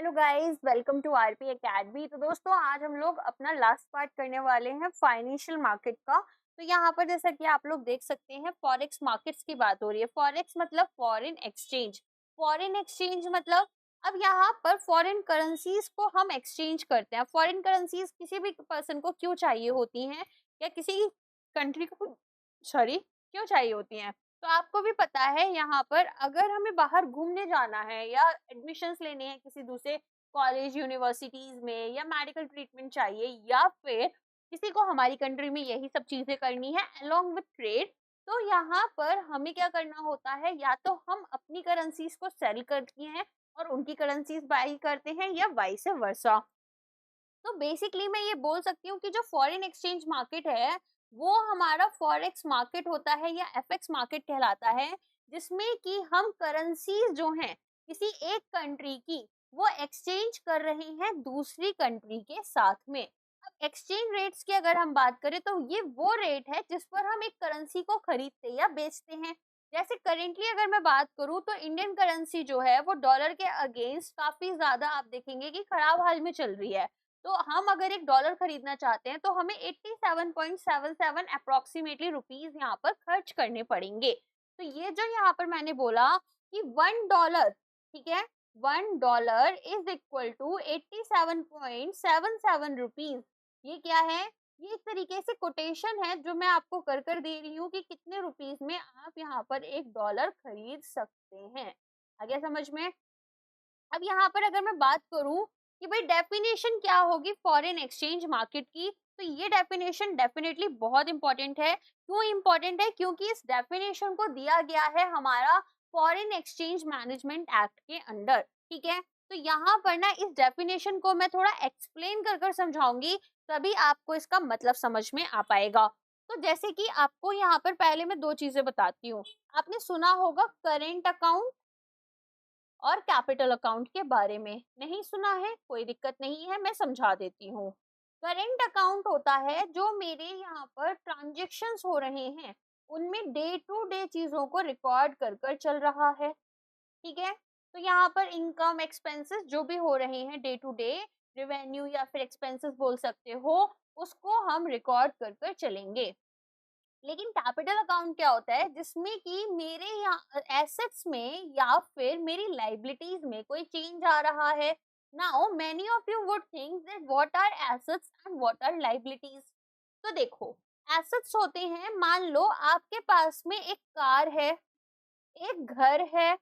Hello guys, welcome to RP academy. तो दोस्तों, आज हम लोग अपना लास्ट पार्ट करने वाले हैं फाइनेंशियल मार्केट का। तो यहाँ पर जैसा कि आप लोग देख सकते हैं, फॉरेक्स मार्केट्स की बात हो रही है। फॉरेक्स मतलब फॉरेन एक्सचेंज। फॉरेन एक्सचेंज मतलब अब यहाँ पर फॉरेन करेंसीज को हम एक्सचेंज करते हैं। फॉरेन करेंसीज किसी भी पर्सन को क्यों चाहिए होती हैं, या किसी कंट्री को सॉरी क्यों चाहिए होती हैं? तो आपको भी पता है, यहाँ पर अगर हमें बाहर घूमने जाना है या एडमिशन्स लेने हैं किसी दूसरे कॉलेज यूनिवर्सिटीज में, या मेडिकल ट्रीटमेंट चाहिए, या फिर किसी को हमारी कंट्री में यही सब चीजें करनी है अलोंग विथ ट्रेड, तो यहाँ पर हमें क्या करना होता है? या तो हम अपनी करेंसीज को सेल करते हैं और उनकी करेंसीज बाई करते हैं, या वाइस वर्सा। तो बेसिकली मैं ये बोल सकती हूँ कि जो फॉरेन एक्सचेंज मार्केट है, वो हमारा फॉरेक्स मार्केट होता है या एफएक्स मार्केट कहलाता है, जिसमें कि हम करेंसीज जो हैं किसी एक कंट्री की, वो एक्सचेंज कर रहे हैं दूसरी कंट्री के साथ में। अब एक्सचेंज रेट्स की अगर हम बात करें, तो ये वो रेट है जिस पर हम एक करेंसी को खरीदते या बेचते हैं। जैसे करेंटली अगर मैं बात करूं, तो इंडियन करेंसी जो है वो डॉलर के अगेंस्ट काफी ज्यादा आप देखेंगे कि खराब हाल में चल रही है। तो हम अगर एक डॉलर खरीदना चाहते हैं, तो हमें 87.77 अप्रोक्सीमेटली रुपीज यहाँ पर खर्च करने पड़ेंगे। तो ये जो यहाँ पर मैंने बोला कि $1, ठीक है, $1 इज इक्वल टू 87.77 रुपीज। ये क्या है? ये एक तरीके से कोटेशन है जो मैं आपको कर दे रही हूँ कि कितने रुपीज में आप यहाँ पर $1 खरीद सकते हैं। आ गया समझ में? अब यहाँ पर अगर मैं बात करूं कि भाई डेफिनेशन क्या होगी फॉरेन एक्सचेंज मार्केट की, तो ये डेफिनेशन डेफिनेटली बहुत इंपॉर्टेंट है। क्यों इंपॉर्टेंट है? क्योंकि इस डेफिनेशन को दिया गया है हमारा फॉरेन एक्सचेंज मैनेजमेंट एक्ट के अंडर। ठीक है, तो यहाँ पर ना इस डेफिनेशन को मैं थोड़ा एक्सप्लेन कर समझाऊंगी, तभी आपको इसका मतलब समझ में आ पाएगा। तो जैसे कि आपको यहाँ पर पहले मैं दो चीजें बताती हूँ। आपने सुना होगा करेंट अकाउंट और कैपिटल अकाउंट के बारे में। नहीं सुना है? कोई दिक्कत नहीं है, मैं समझा देती हूँ। करेंट अकाउंट होता है जो मेरे यहाँ पर ट्रांजेक्शन्स हो रहे हैं, उनमें डे टू डे चीजों को रिकॉर्ड कर चल रहा है। ठीक है, तो यहाँ पर इनकम एक्सपेंसेस जो भी हो रहे हैं डे टू डे, रेवेन्यू या फिर एक्सपेंसेस बोल सकते हो, उसको हम रिकॉर्ड कर चलेंगे। लेकिन कैपिटल अकाउंट क्या होता है? जिसमें कि मेरे यहाँ एसेट्स में या फिर मेरी लाइबिलिटीज में कोई चेंज आ रहा है। Now many of you would think that what are assets and what are liabilities. तो देखो, एसेट्स होते हैं, मान लो आपके पास में एक कार है, एक घर है,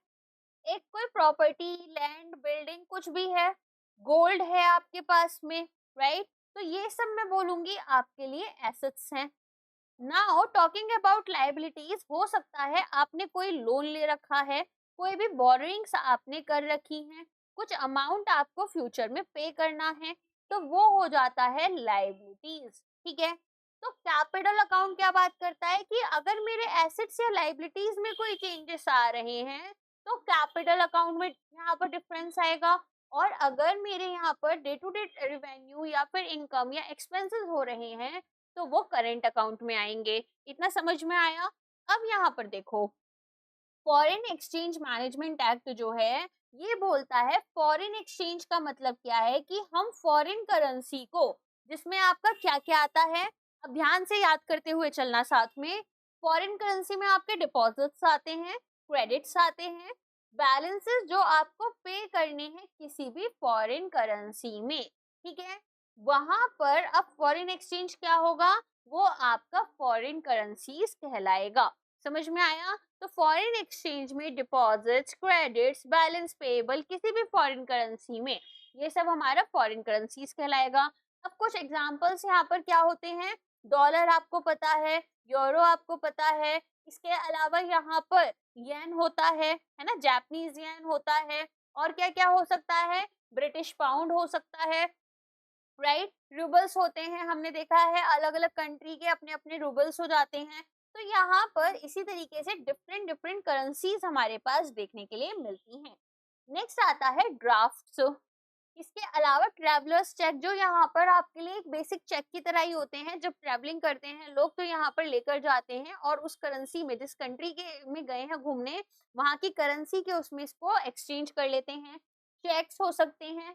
एक कोई प्रॉपर्टी, लैंड, बिल्डिंग कुछ भी है, गोल्ड है आपके पास में, राइट? तो ये सब मैं बोलूंगी आपके लिए एसेट्स हैं। नाउ टॉकिंग अबाउट लाइबिलिटीज, हो सकता है आपने कोई लोन ले रखा है, कोई भी बोरोइंग्स आपने कर रखी हैं, कुछ अमाउंट आपको फ्यूचर में पे करना है, तो वो हो जाता है लाइबिलिटीज। ठीक है, तो कैपिटल अकाउंट क्या बात करता है कि अगर मेरे एसेट्स या लाइबिलिटीज में कोई चेंजेस आ रहे हैं, तो कैपिटल अकाउंट में यहाँ पर डिफरेंस आएगा। और अगर मेरे यहाँ per day to day revenue या फिर इनकम या एक्सपेंसेस हो रहे हैं, तो वो करेंट अकाउंट में आएंगे। इतना समझ में आया? अब यहाँ पर देखो, फॉरेन एक्सचेंज मैनेजमेंट एक्ट जो है, ये बोलता है फॉरेन एक्सचेंज का मतलब क्या है कि हम फॉरेन करेंसी को, जिसमें आपका क्या क्या आता है, अब ध्यान से याद करते हुए चलना साथ में। फॉरेन करेंसी में आपके डिपॉजिट्स आते हैं, क्रेडिट्स आते हैं, बैलेंसेस जो आपको पे करने हैं किसी भी फॉरेन करेंसी में। ठीक है, वहां पर अब फॉरेन एक्सचेंज क्या होगा? वो आपका फॉरेन करेंसीज कहलाएगा। समझ में आया? तो फॉरेन एक्सचेंज में डिपॉजिट्स, क्रेडिट्स, बैलेंस पेएबल किसी भी फॉरेन करेंसी में, ये सब हमारा फॉरेन करेंसीज कहलाएगा। अब कुछ एग्जांपल्स यहाँ पर क्या होते हैं? डॉलर आपको पता है, यूरो आपको पता है, इसके अलावा यहाँ पर येन होता है ना, जापानीज येन होता है, और क्या क्या हो सकता है? ब्रिटिश पाउंड हो सकता है, राइट? रूबल्स होते हैं, हमने देखा है अलग अलग कंट्री के अपने अपने रूबल्स हो जाते हैं। तो यहाँ पर इसी तरीके से डिफरेंट डिफरेंट करेंसीज हमारे पास देखने के लिए मिलती हैं। नेक्स्ट आता है ड्राफ्ट्स। इसके अलावा ट्रैवलर्स चेक, जो यहाँ पर आपके लिए एक बेसिक चेक की तरह ही होते हैं। जब ट्रैवलिंग करते हैं लोग, तो यहाँ पर लेकर जाते हैं और उस करेंसी में, जिस कंट्री के में गए हैं घूमने, वहां की करेंसी के उसमें इसको एक्सचेंज कर लेते हैं। चेक्स हो सकते हैं,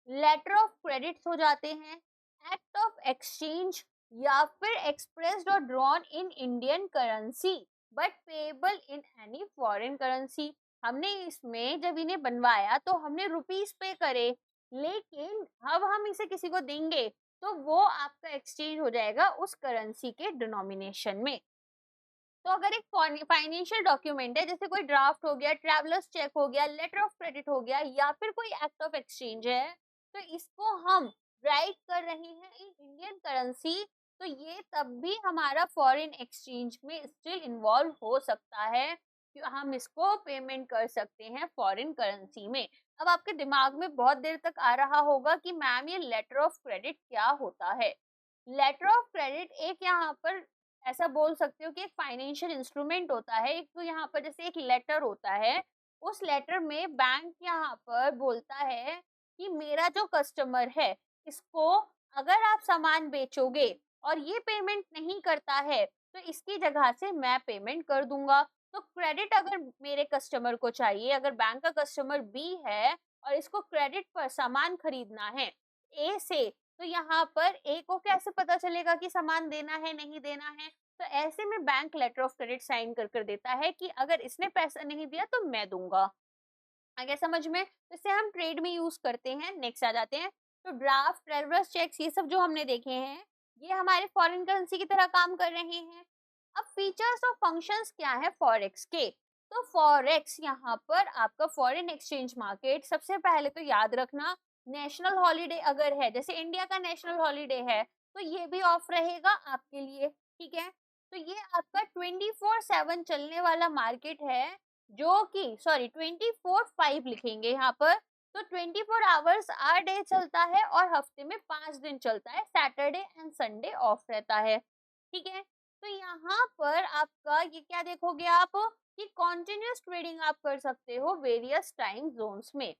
लेटर ऑफ क्रेडिट्स हो जाते हैं, एक्ट ऑफ एक्सचेंज, या फिर एक्सप्रेस्ड और drawn in Indian currency but payable in any foreign currency. हमने इसमें जब इन्हें बनवाया तो हमने रुपीस पे करे, लेकिन अब हम इसे किसी को देंगे तो वो आपका एक्सचेंज हो जाएगा उस करेंसी के डिनोमिनेशन में। तो अगर एक फाइनेंशियल डॉक्यूमेंट है, जैसे कोई ड्राफ्ट हो गया, ट्रैवलर्स चेक हो गया, लेटर ऑफ क्रेडिट हो गया, या फिर कोई एक्ट ऑफ एक्सचेंज है, तो इसको हम राइट कर रहे हैं इन इंडियन करेंसी, तो ये तब भी हमारा फॉरेन एक्सचेंज में स्टिल इन्वॉल्व हो सकता है कि हम इसको पेमेंट कर सकते हैं फॉरेन करेंसी में। अब आपके दिमाग में बहुत देर तक आ रहा होगा कि मैम ये लेटर ऑफ क्रेडिट क्या होता है। लेटर ऑफ क्रेडिट एक यहाँ पर ऐसा बोल सकते हो कि एक फाइनेंशियल इंस्ट्रूमेंट होता है। एक तो यहाँ पर जैसे एक लेटर होता है, उस लेटर में बैंक यहाँ पर बोलता है कि मेरा जो कस्टमर है, इसको अगर आप सामान बेचोगे और ये पेमेंट नहीं करता है तो इसकी जगह से मैं पेमेंट कर दूंगा। तो क्रेडिट अगर मेरे कस्टमर को चाहिए, अगर बैंक का कस्टमर बी है और इसको क्रेडिट पर सामान खरीदना है ए से, तो यहाँ पर ए को कैसे पता चलेगा कि सामान देना है नहीं देना है? तो ऐसे में bank letter of credit sign कर कर देता है कि अगर इसने पैसा नहीं दिया तो मैं दूंगा। आ गया समझ में? तो इसे हम ट्रेड में यूज करते हैं। नेक्स्ट आ जाते हैं। तो ड्राफ्ट, ट्रेवलर्स चेक्स, ये सब जो हमने देखे हैं, ये हमारे फॉरेन करेंसी की तरह काम कर रहे हैं। अब फीचर्स और फंक्शंस क्या है फॉरेक्स के? तो फॉरेक्स यहाँ पर आपका फॉरेन एक्सचेंज मार्केट, सबसे पहले तो याद रखना, नेशनल हॉलीडे अगर है, जैसे इंडिया का नेशनल हॉलीडे है, तो ये भी ऑफ रहेगा आपके लिए, ठीक है। तो ये आपका 24/7 चलने वाला मार्केट है, जो कि सॉरी 24/5 लिखेंगे यहाँ पर। तो 24 आवर्स आर डे चलता है और हफ्ते में 5 दिन चलता है, सैटरडे एंड संडे ऑफ रहता है, ठीक है। तो यहाँ पर आपका ये क्या देखोगे आप कि कॉन्टिन्यूस ट्रेडिंग आप कर सकते हो वेरियस टाइम जोन्स में,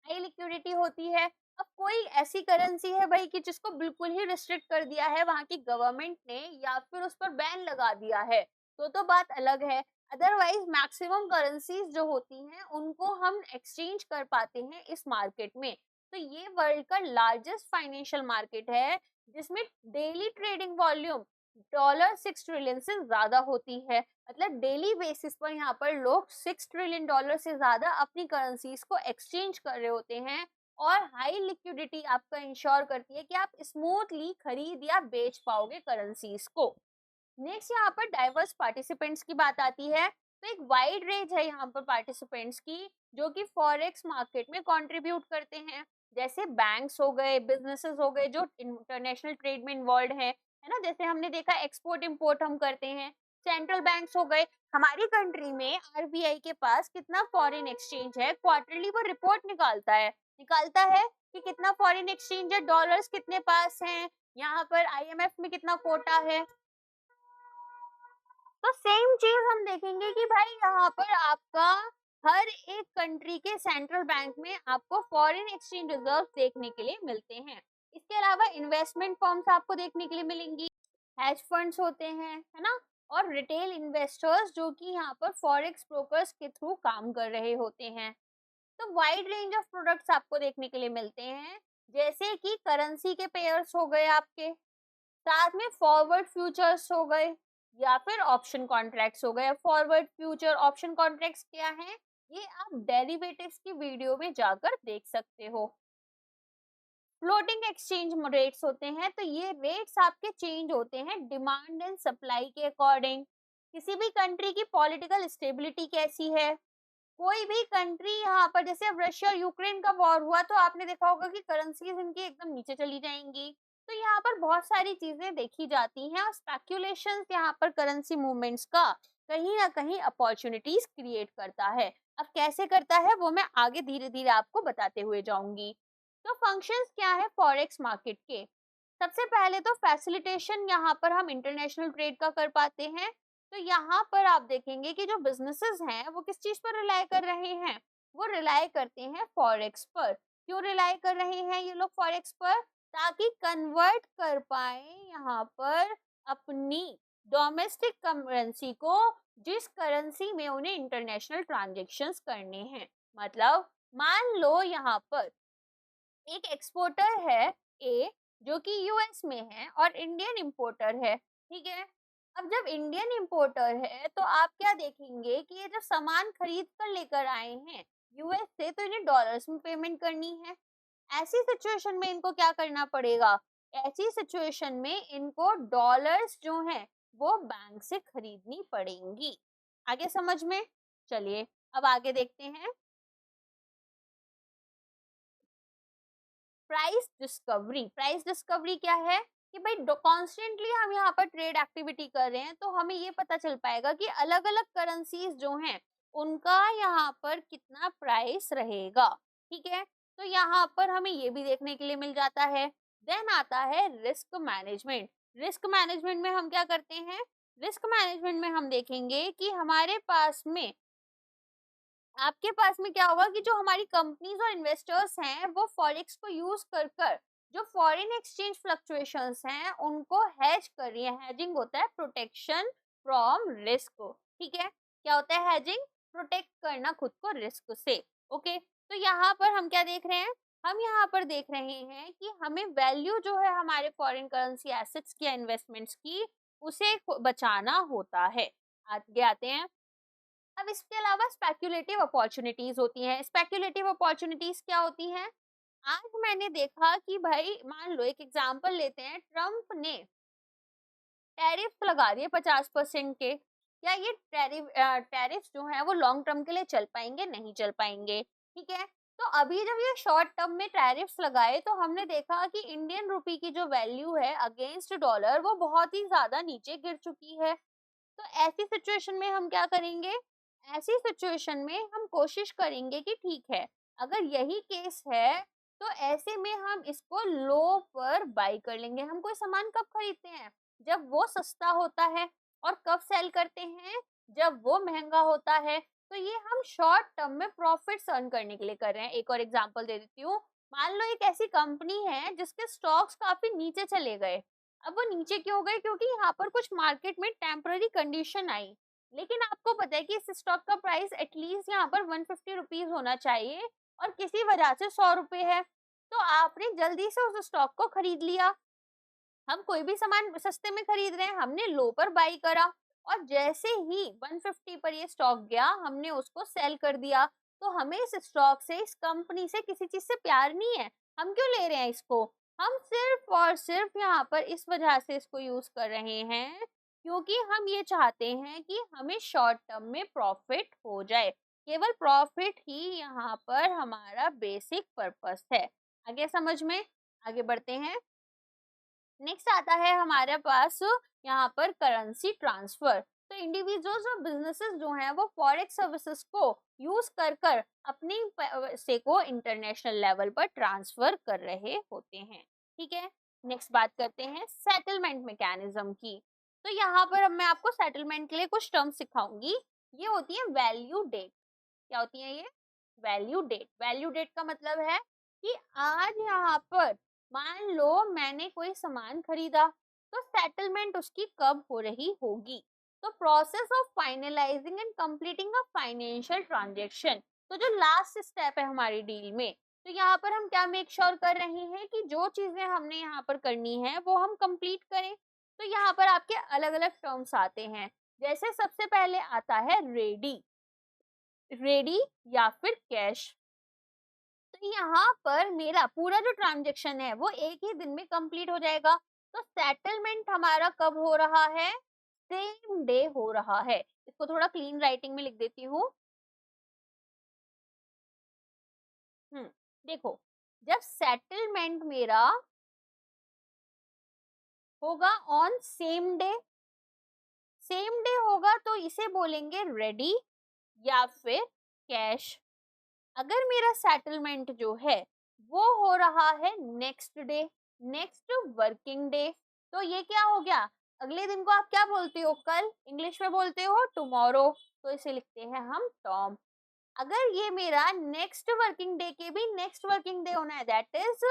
हाई लिक्विडिटी होती है। अब कोई ऐसी करेंसी है भाई कि जिसको बिल्कुल ही रिस्ट्रिक्ट कर दिया है वहां की गवर्नमेंट ने, या फिर उस पर बैन लगा दिया है, तो बात अलग है। अदरवाइज मैक्सिमम करेंसीज जो होती हैं उनको हम एक्सचेंज कर पाते हैं इस मार्केट में। तो ये वर्ल्ड का लार्जेस्ट फाइनेंशियल मार्केट है, जिसमें डेली ट्रेडिंग वॉल्यूम $6 ट्रिलियन से ज्यादा होती है। मतलब डेली बेसिस पर यहाँ पर लोग $6 ट्रिलियन से ज्यादा अपनी करेंसीज को एक्सचेंज कर रहे होते हैं, और हाई लिक्विडिटी आपका इंश्योर करती है कि आप स्मूथली खरीद या बेच पाओगे करेंसीज को। नेक्स्ट यहाँ पर डाइवर्स पार्टिसिपेंट्स की बात आती है। तो एक वाइड रेंज है यहाँ पर पार्टिसिपेंट्स की, जो कि फॉरेक्स मार्केट में कंट्रीब्यूट करते हैं। जैसे बैंक्स हो गए, बिजनेसेस हो गए जो इंटरनेशनल ट्रेड में इन्वॉल्व है ना, जैसे हमने देखा एक्सपोर्ट इंपोर्ट हम करते हैं। सेंट्रल बैंक्स हो गए, हमारी कंट्री में आरबीआई के पास कितना फॉरेन एक्सचेंज है, क्वार्टरली वो रिपोर्ट निकालता है कि कितना फॉरेन एक्सचेंज है, डॉलर्स कितने पास हैं, यहाँ पर आईएमएफ में कितना कोटा है। तो सेम चीज हम देखेंगे कि भाई यहाँ पर आपका हर एक कंट्री के सेंट्रल बैंक में आपको फॉरेन एक्सचेंज रिजर्व देखने के लिए मिलते हैं। इसके अलावा इन्वेस्टमेंट फर्म्स आपको देखने के लिए मिलेंगी, हेज फंड्स होते हैं, है ना, और रिटेल इन्वेस्टर्स जो कि यहाँ पर फॉरेक्स ब्रोकर्स के थ्रू काम कर रहे होते हैं। तो वाइड रेंज ऑफ प्रोडक्ट्स आपको देखने के लिए मिलते हैं, जैसे कि करेंसी के पेयर्स हो गए आपके, साथ में फॉरवर्ड फ्यूचर्स हो गए, या फिर ऑप्शन कॉन्ट्रैक्ट्स हो गए। फॉरवर्ड फ्यूचर ऑप्शन कॉन्ट्रैक्ट्स क्या है, ये आप डेरिवेटिव्स की वीडियो में जाकर देख सकते हो। फ्लोटिंग एक्सचेंज रेट्स होते हैं, तो ये रेट्स आपके चेंज होते हैं डिमांड एंड सप्लाई के अकॉर्डिंग। किसी भी कंट्री की पॉलिटिकल स्टेबिलिटी कैसी है, कोई भी कंट्री यहाँ पर, जैसे अब रशिया और यूक्रेन का वॉर हुआ तो आपने देखा होगा कि करेंसीज इनकी एकदम नीचे चली जाएंगी। तो यहाँ पर बहुत सारी चीजें देखी जाती हैं, और स्पेक्यूलेशंस यहाँ पर करेंसी मूवमेंट्स का कहीं ना कहीं अपॉर्चुनिटीज क्रिएट करता है। अब कैसे करता है वो मैं आगे धीरे धीरे आपको बताते हुए जाऊंगी। तो फंक्शंस क्या है फॉरेक्स मार्केट के? सबसे पहले तो फैसिलिटेशन यहाँ पर हम इंटरनेशनल ट्रेड का कर पाते हैं। तो यहाँ पर आप देखेंगे कि जो बिजनेसेस हैं वो किस चीज पर रिलाय कर रहे हैं, वो रिलाय करते हैं फॉरेक्स पर। क्यों रिलाय कर रहे हैं ये लोग फॉरेक्स पर? ताकि कन्वर्ट कर पाए यहाँ पर अपनी डोमेस्टिक करेंसी को, जिस करेंसी में उन्हें इंटरनेशनल ट्रांजेक्शन्स करने हैं। मतलब मान लो यहाँ पर एक एक्सपोर्टर है ए, जो कि यूएस में है, और इंडियन इंपोर्टर है, ठीक है। अब जब इंडियन इंपोर्टर है तो आप क्या देखेंगे कि ये जब सामान खरीद कर लेकर आए हैं यूएस से, तो इन्हें डॉलर्स में पेमेंट करनी है। ऐसी सिचुएशन में इनको क्या करना पड़ेगा? ऐसी सिचुएशन में इनको डॉलर्स जो हैं वो बैंक से खरीदनी पड़ेंगी। आगे समझ में? चलिए अब आगे देखते हैं। प्राइस डिस्कवरी क्या है कि भाई कॉन्स्टेंटली हम यहाँ पर ट्रेड एक्टिविटी कर रहे हैं, तो हमें ये पता चल पाएगा कि अलग अलग करेंसीज जो हैं उनका यहाँ पर कितना प्राइस रहेगा, ठीक है। तो यहाँ पर हमें ये भी देखने के लिए मिल जाता है। देन आता है रिस्क मैनेजमेंट। रिस्क मैनेजमेंट में हम क्या करते हैं? रिस्क मैनेजमेंट में हम देखेंगे कि हमारे पास में, आपके पास में क्या होगा कि जो हमारी कंपनीज और इन्वेस्टर्स हैं वो फॉरेक्स को यूज कर कर जो फॉरेन एक्सचेंज फ्लक्चुएशंस हैं उनको हेज कर रही है। हेजिंग होता है प्रोटेक्शन फ्रॉम रिस्क, ठीक है। क्या होता है हेजिंग? प्रोटेक्ट करना खुद को रिस्क से। ओके, तो यहाँ पर हम क्या देख रहे हैं? हम यहाँ पर देख रहे हैं कि हमें वैल्यू जो है हमारे फॉरेन करेंसी एसेट्स की, इन्वेस्टमेंट्स की, उसे बचाना होता है। आगे आते हैं। अब इसके अलावा स्पेक्युलेटिव अपॉर्चुनिटीज होती हैं। स्पेक्युलेटिव अपॉर्चुनिटीज क्या होती हैं? आज मैंने देखा कि भाई मान लो एक एग्जांपल लेते हैं, ट्रम्प ने टैरिफ लगा दिए 50% के। क्या ये टैरिफ जो है वो लॉन्ग टर्म के लिए चल पाएंगे? नहीं चल पाएंगे, ठीक है। तो अभी जब ये शॉर्ट टर्म में टैरिफ्स लगाए तो हमने देखा कि इंडियन रुपी की जो वैल्यू है अगेंस्ट डॉलर वो बहुत ही ज्यादा नीचे गिर चुकी है। तो ऐसी सिचुएशन में हम क्या करेंगे? ऐसी सिचुएशन में हम कोशिश करेंगे कि ठीक है, अगर यही केस है तो ऐसे में हम इसको लो पर बाई कर लेंगे। हम कोई सामान कब खरीदते हैं? जब वो सस्ता होता है। और कब सेल करते हैं? जब वो महंगा होता है। तो ये हम शॉर्ट टर्म में प्रॉफिट अर्न करने के लिए कर रहे हैं। एक और एग्जांपल दे देती हूँ। मान लो एक ऐसी कंपनी है जिसके स्टॉक्स काफी नीचे चले गए। अब वो नीचे क्यों गए? क्योंकि यहाँ पर कुछ मार्केट में टेम्पररी कंडीशन आई। लेकिन आपको पता है कि इस स्टॉक का प्राइस एटलीस्ट यहाँ पर 150 रुपीज होना चाहिए, और किसी वजह से 100 रुपए है। तो आपने जल्दी से उस स्टॉक को खरीद लिया। हम कोई भी सामान सस्ते में खरीद रहे हैं, हमने लो पर बाई करा, और जैसे ही 150 पर ये स्टॉक गया हमने उसको सेल कर दिया। तो हमें इस स्टॉक से, इस कंपनी से किसी चीज से प्यार नहीं है। हम क्यों ले रहे हैं इसको? हम सिर्फ और सिर्फ यहाँ पर इस वजह से इसको यूज कर रहे हैं क्योंकि हम ये चाहते हैं कि हमें शॉर्ट टर्म में प्रॉफिट हो जाए। केवल प्रॉफिट ही यहाँ पर हमारा बेसिक पर्पस है। आगे समझ में? आगे बढ़ते हैं। नेक्स्ट आता है हमारे पास यहाँ पर करेंसी ट्रांसफर। तो इंडिविजुअल्स और बिजनेसेस जो हैं वो फॉरेक्स सर्विसेज को यूज कर कर अपनी पैसे को इंटरनेशनल लेवल पर ट्रांसफर कर रहे होते हैं, ठीक है। नेक्स्ट बात करते हैं सेटलमेंट मैकेनिज्म की। तो यहाँ पर अब मैं आपको सेटलमेंट के लिए कुछ टर्म्स सिखाऊंगी। ये होती है वैल्यू डेट। क्या होती है ये? Value date. वैल्यू डेट का मतलब है कि आज यहाँ पर मान लो मैंने कोई सामान खरीदा, तो सेटलमेंट उसकी कब हो रही होगी? तो process of finalising and completing a financial transaction. तो जो लास्ट स्टेप है हमारी डील में, तो यहाँ पर हम क्या मेक श्योर कर रहे हैं कि जो चीजें हमने यहाँ पर करनी है वो हम कंप्लीट करें। तो यहाँ पर आपके अलग अलग टर्म्स आते हैं। जैसे सबसे पहले आता है रेडी। रेडी या फिर कैश। तो यहाँ पर मेरा पूरा जो ट्रांजेक्शन है वो एक ही दिन में कंप्लीट हो जाएगा। तो सेटलमेंट हमारा कब हो रहा है? सेम डे हो रहा है। इसको थोड़ा क्लीन राइटिंग में लिख देती हूँ। देखो, जब सेटलमेंट मेरा होगा on same day, same day होगा तो इसे बोलेंगे रेडी या फिर कैश। अगर मेरा सेटलमेंट जो है वो हो रहा है next day, next working day, तो ये क्या हो गया? अगले दिन को आप क्या बोलते हो? कल। इंग्लिश में बोलते हो टुमारो, तो इसे लिखते हैं हम टॉम। अगर ये मेरा नेक्स्ट वर्किंग डे के भी नेक्स्ट वर्किंग डे होना है, दैट इज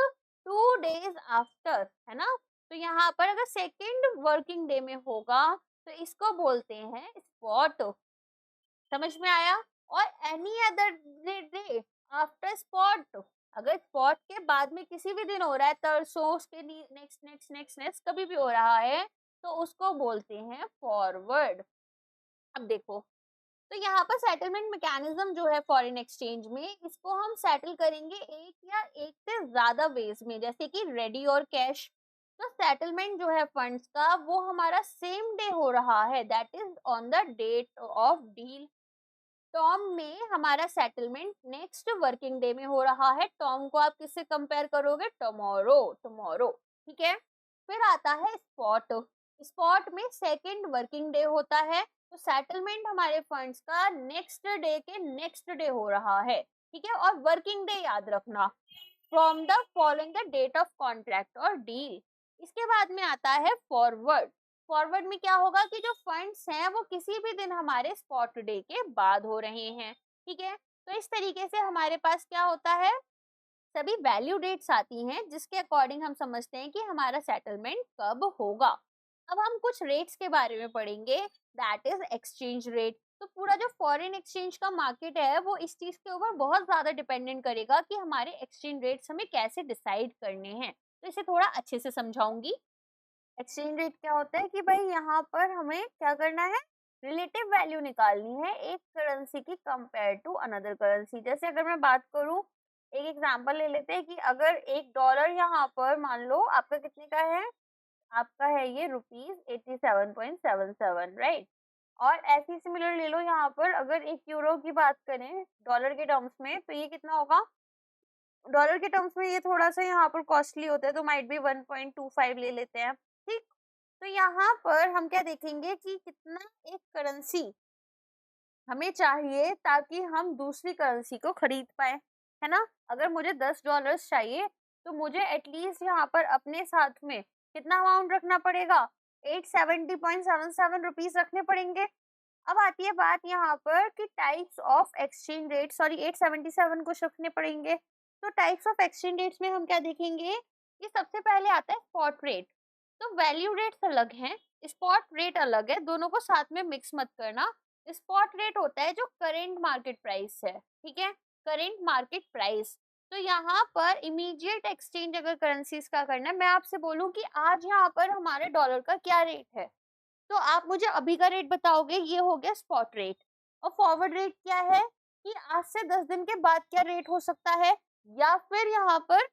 2 days आफ्टर, है ना। तो यहाँ पर अगर सेकेंड वर्किंग डे में होगा तो इसको बोलते हैं स्पॉट। समझ में आया? और any other day after spot, अगर स्पॉट के बाद में किसी भी दिन हो रहा है, तरसों, उसके नेक्स्ट नेक्स्ट नेक्स्ट नेक्स्ट कभी भी हो रहा है, तो उसको बोलते हैं फॉरवर्ड। अब देखो, तो यहाँ पर सेटलमेंट मैकेनिज्म जो है फॉरेन एक्सचेंज में, इसको हम सेटल करेंगे एक या एक से ज्यादा वेज में, जैसे कि रेडी और कैश। तो सेटलमेंट जो है फंड्स का, वो हमारा सेम डे हो रहा है, that is on the date of deal. Term में हमारा सेटलमेंट नेक्स्ट वर्किंग डे में हो रहा है। टर्म को आप किससे कंपेयर करोगे? टुमारो, टुमारो, ठीक है। फिर आता है स्पॉट। स्पॉट में सेकंड वर्किंग डे होता है, तो सेटलमेंट हमारे फंड्स का नेक्स्ट डे के नेक्स्ट डे हो रहा है, ठीक है। और वर्किंग डे याद रखना, from the following the date of contract और डील। इसके बाद में आता है फॉरवर्ड। फॉरवर्ड में क्या होगा कि जो फंड्स हैं वो किसी भी दिन हमारे स्पॉट डे के बाद हो रहे हैं, ठीक है। तो इस तरीके से हमारे पास क्या होता है, सभी वैल्यू डेट्स आती हैं, जिसके अकॉर्डिंग हम समझते हैं कि हमारा सेटलमेंट कब होगा। अब हम कुछ रेट्स के बारे में पढ़ेंगे, दैट इज एक्सचेंज रेट। तो पूरा जो फॉरेन एक्सचेंज का मार्केट है, वो इस चीज के ऊपर बहुत ज्यादा डिपेंडेंट करेगा कि हमारे एक्सचेंज रेट्स हमें कैसे डिसाइड करने हैं। तो इसे थोड़ा अच्छे से समझाऊंगी। एक्सचेंज रेट क्या होता है कि भाई यहाँ पर हमें क्या करना है, रिलेटिव वैल्यू निकालनी है एक करेंसी की कंपेयर टू अनदर करेंसी। जैसे अगर मैं बात करूँ, एक एग्जांपल ले लेते हैं कि अगर $1 यहाँ पर मान लो आपका कितने का है, आपका है ये ₹87.77, राइट। और ऐसी सिमिलर ले लो यहाँ पर, अगर €1 की बात करें डॉलर के टर्म्स में, तो ये कितना होगा? डॉलर के टर्म्स में ये थोड़ा-सा यहाँ पर कॉस्टली होता है, तो माइट बी 1.25 ले लेते हैं, ठीक? तो यहाँ पर हम क्या देखेंगे कि कितना एक करेंसी हमें चाहिए ताकि हम दूसरी करेंसी को खरीद पाएँ, है ना? अगर मुझे $10 चाहिए, तो मुझे एटलीस्ट यहाँ पर अपने साथ में कितना अमाउंट रखना पड़ेगा? ₹870.77 रखने पड़ेंगे। अब आती है बात यहाँ पर कि types of exchange rate, sorry 877 कुछ रखने पड़ेंगे। तो टाइप्स ऑफ एक्सचेंज रेट्स में हम क्या देखेंगे कि सबसे पहले आता है स्पॉट रेट। तो वैल्यू रेट्स अलग हैं, स्पॉट रेट अलग है, दोनों को साथ में मिक्स मत करना। स्पॉट रेट होता है जो करेंट मार्केट प्राइस है, ठीक है, करेंट मार्केट प्राइस। तो यहाँ पर इमीडिएट एक्सचेंज अगर करेंसीज का करना है, मैं आपसे बोलूं कि आज यहाँ पर हमारे डॉलर का क्या रेट है, तो आप मुझे अभी का रेट बताओगे, ये हो गया स्पॉट रेट। और फॉरवर्ड रेट क्या है कि आज से 10 दिन के बाद क्या रेट हो सकता है, या फिर यहाँ पर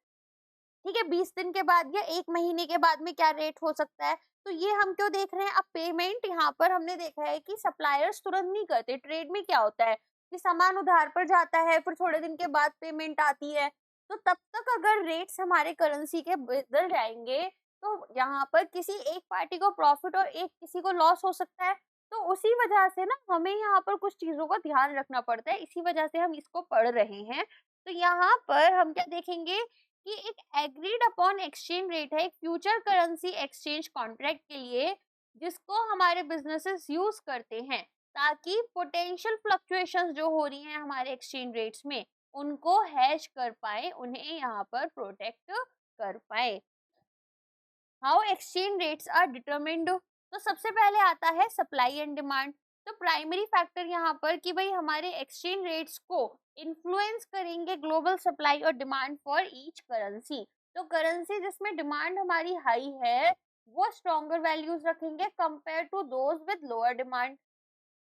ठीक है 20 दिन के बाद या 1 महीने के बाद में क्या रेट हो सकता है। तो ये हम क्यों देख रहे हैं? अब पेमेंट यहाँ पर हमने देखा है कि सप्लायर्स तुरंत नहीं करते। ट्रेड में क्या होता है कि सामान उधार पर जाता है, फिर थोड़े दिन के बाद पेमेंट आती है। तो तब तक अगर रेट्स हमारे करेंसी के बदल जाएंगे, तो यहाँ पर किसी एक पार्टी को प्रॉफिट और एक किसी को लॉस हो सकता है। तो उसी वजह से ना हमें यहाँ पर कुछ चीजों का ध्यान रखना पड़ता है, इसी वजह से हम इसको पढ़ रहे हैं। तो यहाँ पर हम क्या देखेंगे कि एक एग्रीड अपॉन एक्सचेंज रेट है, एक फ्यूचर करेंसी एक्सचेंज कॉन्ट्रैक्ट के लिए, जिसको हमारे बिजनेसेस यूज करते हैं ताकि पोटेंशियल फ्लक्चुएशंस जो हो रही हैं हमारे एक्सचेंज रेट्स में, उनको हैश कर पाए, उन्हें यहाँ पर प्रोटेक्ट कर पाए। How exchange rates are determined, तो सबसे पहले आता है सप्लाई एंड डिमांड। तो प्राइमरी फैक्टर यहाँ पर कि भाई हमारे एक्सचेंज रेट्स को इन्फ्लुएंस करेंगे ग्लोबल सप्लाई और डिमांड फॉर ईच करेंसी। तो करेंसी जिसमें डिमांड हमारी हाई है, वो स्ट्रॉन्गर वैल्यूज रखेंगे compare to those with lower demand.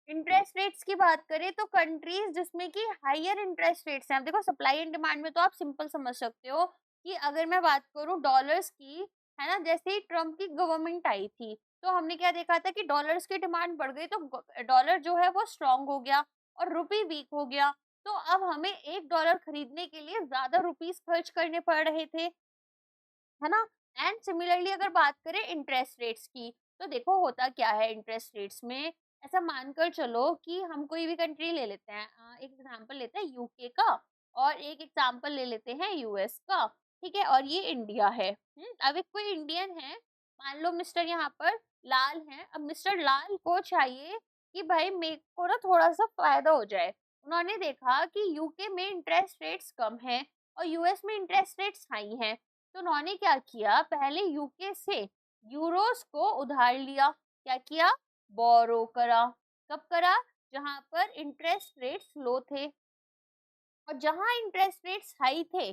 Interest rates की बात करें तो कंट्रीज जिसमें कि हायर इंटरेस्ट रेट्स हैं, देखो सप्लाई एंड डिमांड में तो आप सिंपल समझ सकते हो कि अगर मैं बात करूं डॉलर्स की, है ना, जैसे ही ट्रम्प की गवर्नमेंट आई थी, तो हमने क्या देखा था कि डॉलर्स की डिमांड बढ़ गई, तो डॉलर जो है वो स्ट्रांग हो गया और रुपी वीक हो गया। तो अब हमें $1 खरीदने के लिए ज्यादा रुपीस खर्च करने पड़ रहे थे, है ना। एंड सिमिलरली अगर बात करें इंटरेस्ट रेट्स की, तो देखो होता क्या है इंटरेस्ट रेट्स में, ऐसा मानकर चलो कि हम कोई भी कंट्री ले लेते हैं, एक एग्जांपल लेते हैं यूके का, और एक एग्जांपल ले लेते हैं यूएस का, ठीक है, और ये इंडिया है। अब एक कोई इंडियन है, मान लो मिस्टर यहाँ पर लाल है। अब मिस्टर लाल को चाहिए कि भाई मेरे को ना थोड़ा सा फायदा हो जाए। उन्होंने देखा कि यूके में इंटरेस्ट रेट्स कम है और यूएस में इंटरेस्ट रेट्स हाई हैं, तो उन्होंने क्या किया, पहले यूके से यूरोस को उधार लिया। क्या किया? बोरो करा। कब करा? जहां पर इंटरेस्ट रेट्स लो थे। और जहां इंटरेस्ट रेट्स हाई थे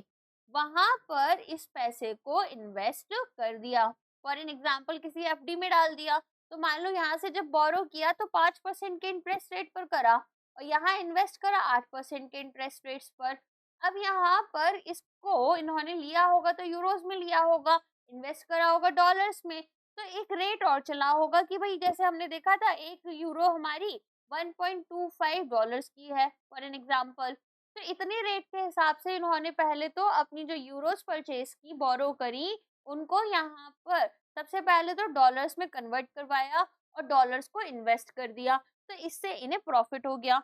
वहां पर इस पैसे को इन्वेस्ट कर दिया। फॉर एन एग्जाम्पल किसी एफडी में डाल दिया, तो मान लो यहाँ से जब बोरो किया तो 5% के इंटरेस्ट रेट पर करा और यहाँ इन्वेस्ट करा 8% के इंटरेस्ट रेट्स पर। अब यहाँ पर इसको इन्होंने लिया होगा तो यूरोज में लिया होगा, इन्वेस्ट करा होगा डॉलर्स में, तो एक रेट और चला होगा कि भाई जैसे हमने देखा था एक यूरो हमारी 1.25 डॉलर्स की है फॉर एन एग्जाम्पल। तो इतने रेट के हिसाब से इन्होंने पहले तो अपनी जो यूरोस परचेज की बोरो करी उनको यहाँ पर सबसे पहले तो डॉलर्स में कन्वर्ट करवाया और डॉलर्स को इन्वेस्ट कर दिया, तो इससे इन्हें प्रॉफिट हो गया,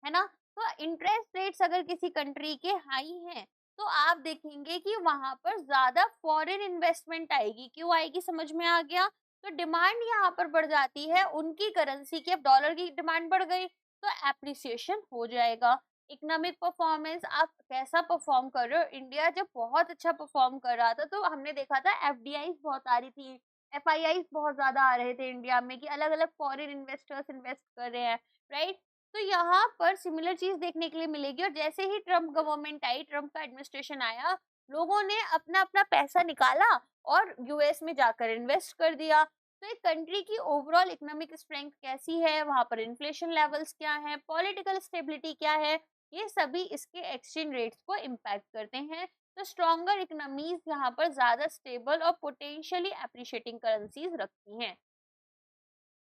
है ना। तो इंटरेस्ट रेट्स अगर किसी कंट्री के हाई हैं तो आप देखेंगे कि वहां पर ज्यादा फॉरेन इन्वेस्टमेंट आएगी। क्यों आएगी, समझ में आ गया। तो डिमांड यहाँ पर बढ़ जाती है उनकी करेंसी की, अब डॉलर की डिमांड बढ़ गई तो एप्रिसिएशन हो जाएगा। इकोनॉमिक परफॉर्मेंस आप कैसा परफॉर्म कर रहे हो, इंडिया जब बहुत अच्छा परफॉर्म कर रहा था तो हमने देखा था एफडीआई बहुत आ रही थी, एफआईआई बहुत ज्यादा आ रहे थे इंडिया में कि अलग अलग फॉरेन इन्वेस्टर्स इन्वेस्ट कर रहे हैं, राइट। तो यहाँ पर सिमिलर चीज देखने के लिए मिलेगी। और जैसे ही ट्रम्प गवर्नमेंट आई, ट्रम्प का एडमिनिस्ट्रेशन आया, लोगों ने अपना अपना पैसा निकाला और यूएस में जाकर इन्वेस्ट कर दिया। तो एक कंट्री की ओवरऑल इकोनॉमिक स्ट्रेंथ कैसी है, वहां पर इन्फ्लेशन लेवल्स क्या है, पॉलिटिकल स्टेबिलिटी क्या है, ये सभी इसके एक्सचेंज रेट्स को इम्पैक्ट करते हैं। तो स्ट्रॉन्गर इकोनॉमीज यहाँ पर ज्यादा स्टेबल और पोटेंशियली अप्रिशिएटिंग करेंसीज रखती हैं।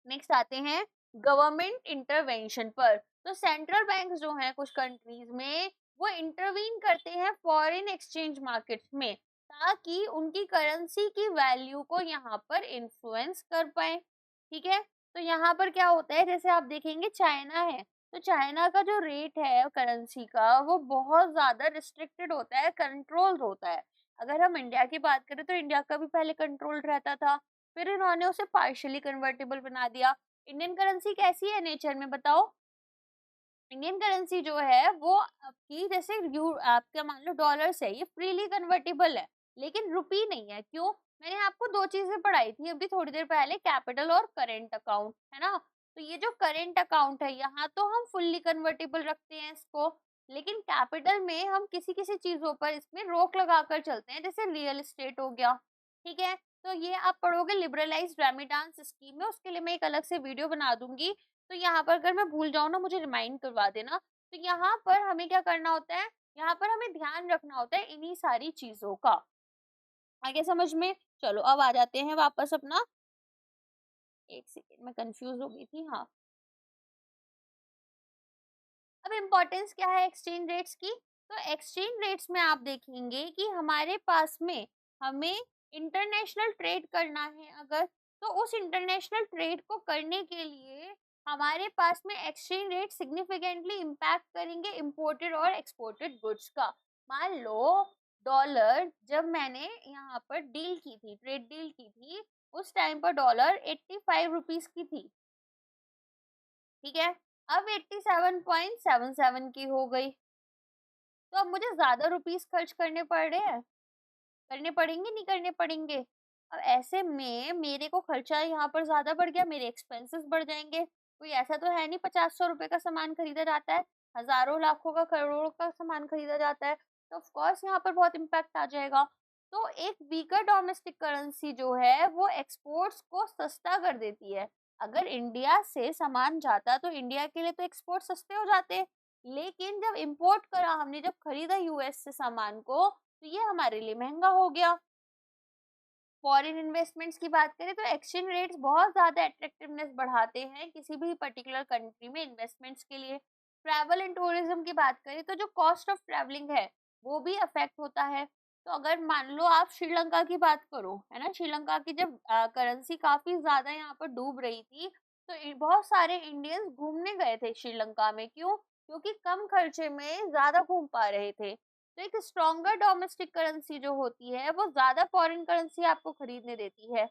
नेक्स्ट आते हैं गवर्नमेंट इंटरवेंशन पर। तो सेंट्रल बैंक जो हैं कुछ कंट्रीज में वो इंटरवीन करते हैं फॉरेन एक्सचेंज मार्केट्स में ताकि उनकी करेंसी की वैल्यू को यहाँ पर इन्फ्लुएंस कर पाए, ठीक है। तो यहाँ पर क्या होता है, जैसे आप देखेंगे चाइना है, तो चाइना का जो रेट है करेंसी का वो बहुत ज्यादा रिस्ट्रिक्टेड होता है, कंट्रोल्ड होता है। अगर हम इंडिया की बात करें तो इंडिया का भी पहले कंट्रोल्ड रहता था, फिर इन्होंने उसे पार्शियली कन्वर्टेबल बना दिया। इंडियन करेंसी कैसी है नेचर में, बताओ। इंडियन करेंसी जो है वो आपकी जैसे यू आपका मान लो डॉलर्स है, ये फ्रीली कन्वर्टेबल है, लेकिन रुपी नहीं है। क्यों, मैंने आपको दो चीजें पढ़ाई थी अभी थोड़ी देर पहले, कैपिटल और करेंट अकाउंट, है ना। तो ये जो करेंट अकाउंट है यहाँ तो हम फुल्ली कन्वर्टेबल रखते हैं इसको, लेकिन कैपिटल में हम किसी किसी चीजों पर इसमें रोक लगा कर चलते हैं, जैसे रियल एस्टेट हो गया, ठीक है। तो ये आप पढ़ोगे लिबरलाइज्ड रेमिटेंस स्कीम में, उसके लिए मैं एक अलग से वीडियो बना दूंगी। तो यहाँ पर अगर मैं भूल जाऊँ ना मुझे रिमाइंड करवा देना। तो यहाँ पर हमें क्या करना होता है, यहाँ पर हमें ध्यान रखना होता है इन्हीं सारी चीजों का। आगे समझ में, चलो अब आ जाते हैं वापस अपना, एक सेकेंड मैं कंफ्यूज हो गई थी, हाँ। अब इम्पोर्टेंस क्या है एक्सचेंज रेट्स की, तो एक्सचेंज रेट्स में आप देखेंगे कि हमारे पास में हमें इंटरनेशनल ट्रेड करना है अगर, तो उस इंटरनेशनल ट्रेड को करने के लिए हमारे पास में एक्सचेंज रेट सिग्निफिकेंटली इम्पैक्ट करेंगे इंपोर्टेड और एक्सपोर्टेड गुड्स का। मान लो डॉलर जब मैंने यहाँ पर डील की थी, ट्रेड डील की थी, उस टाइम पर डॉलर 85 रुपीज की थी, ठीक है। अब 87.77 की हो गई, तो अब मुझे ज्यादा रुपीस खर्च करने पड़ रहे हैं, करने पड़ेंगे नहीं करने पड़ेंगे। अब ऐसे में मेरे को खर्चा यहाँ पर ज्यादा बढ़ गया, मेरे एक्सपेंसेस बढ़ जाएंगे। कोई ऐसा तो है नहीं 50-100 रुपए का सामान खरीदा जाता है, हजारों लाखों का करोड़ों का सामान खरीदा जाता है, तो ऑफ कोर्स यहाँ पर बहुत इम्पैक्ट आ जाएगा। तो एक वीकर डोमेस्टिक करेंसी जो है वो एक्सपोर्ट्स को सस्ता कर देती है। अगर इंडिया से सामान जाता तो इंडिया के लिए तो एक्सपोर्ट सस्ते हो जाते, लेकिन जब इंपोर्ट करा हमने, जब खरीदा यूएस से सामान को, तो ये हमारे लिए महंगा हो गया। फॉरेन इन्वेस्टमेंट्स की बात करें तो एक्सचेंज रेट्स बहुत ज़्यादा अट्रैक्टिवनेस बढ़ाते हैं किसी भी पर्टिकुलर कंट्री में इन्वेस्टमेंट्स के लिए। ट्रैवल एंड टूरिज्म की बात करें तो जो कॉस्ट ऑफ ट्रैवलिंग है वो भी अफेक्ट होता है। तो अगर मान लो आप श्रीलंका की बात करो, है ना, श्रीलंका की जब करेंसी काफ़ी ज़्यादा यहाँ पर डूब रही थी, तो बहुत सारे इंडियंस घूमने गए थे श्रीलंका में। क्यों, क्योंकि कम खर्चे में ज़्यादा घूम पा रहे थे। तो एक स्ट्रॉन्गर डोमेस्टिक करेंसी जो होती है वो ज्यादा फॉरेन करेंसी आपको खरीदने देती है।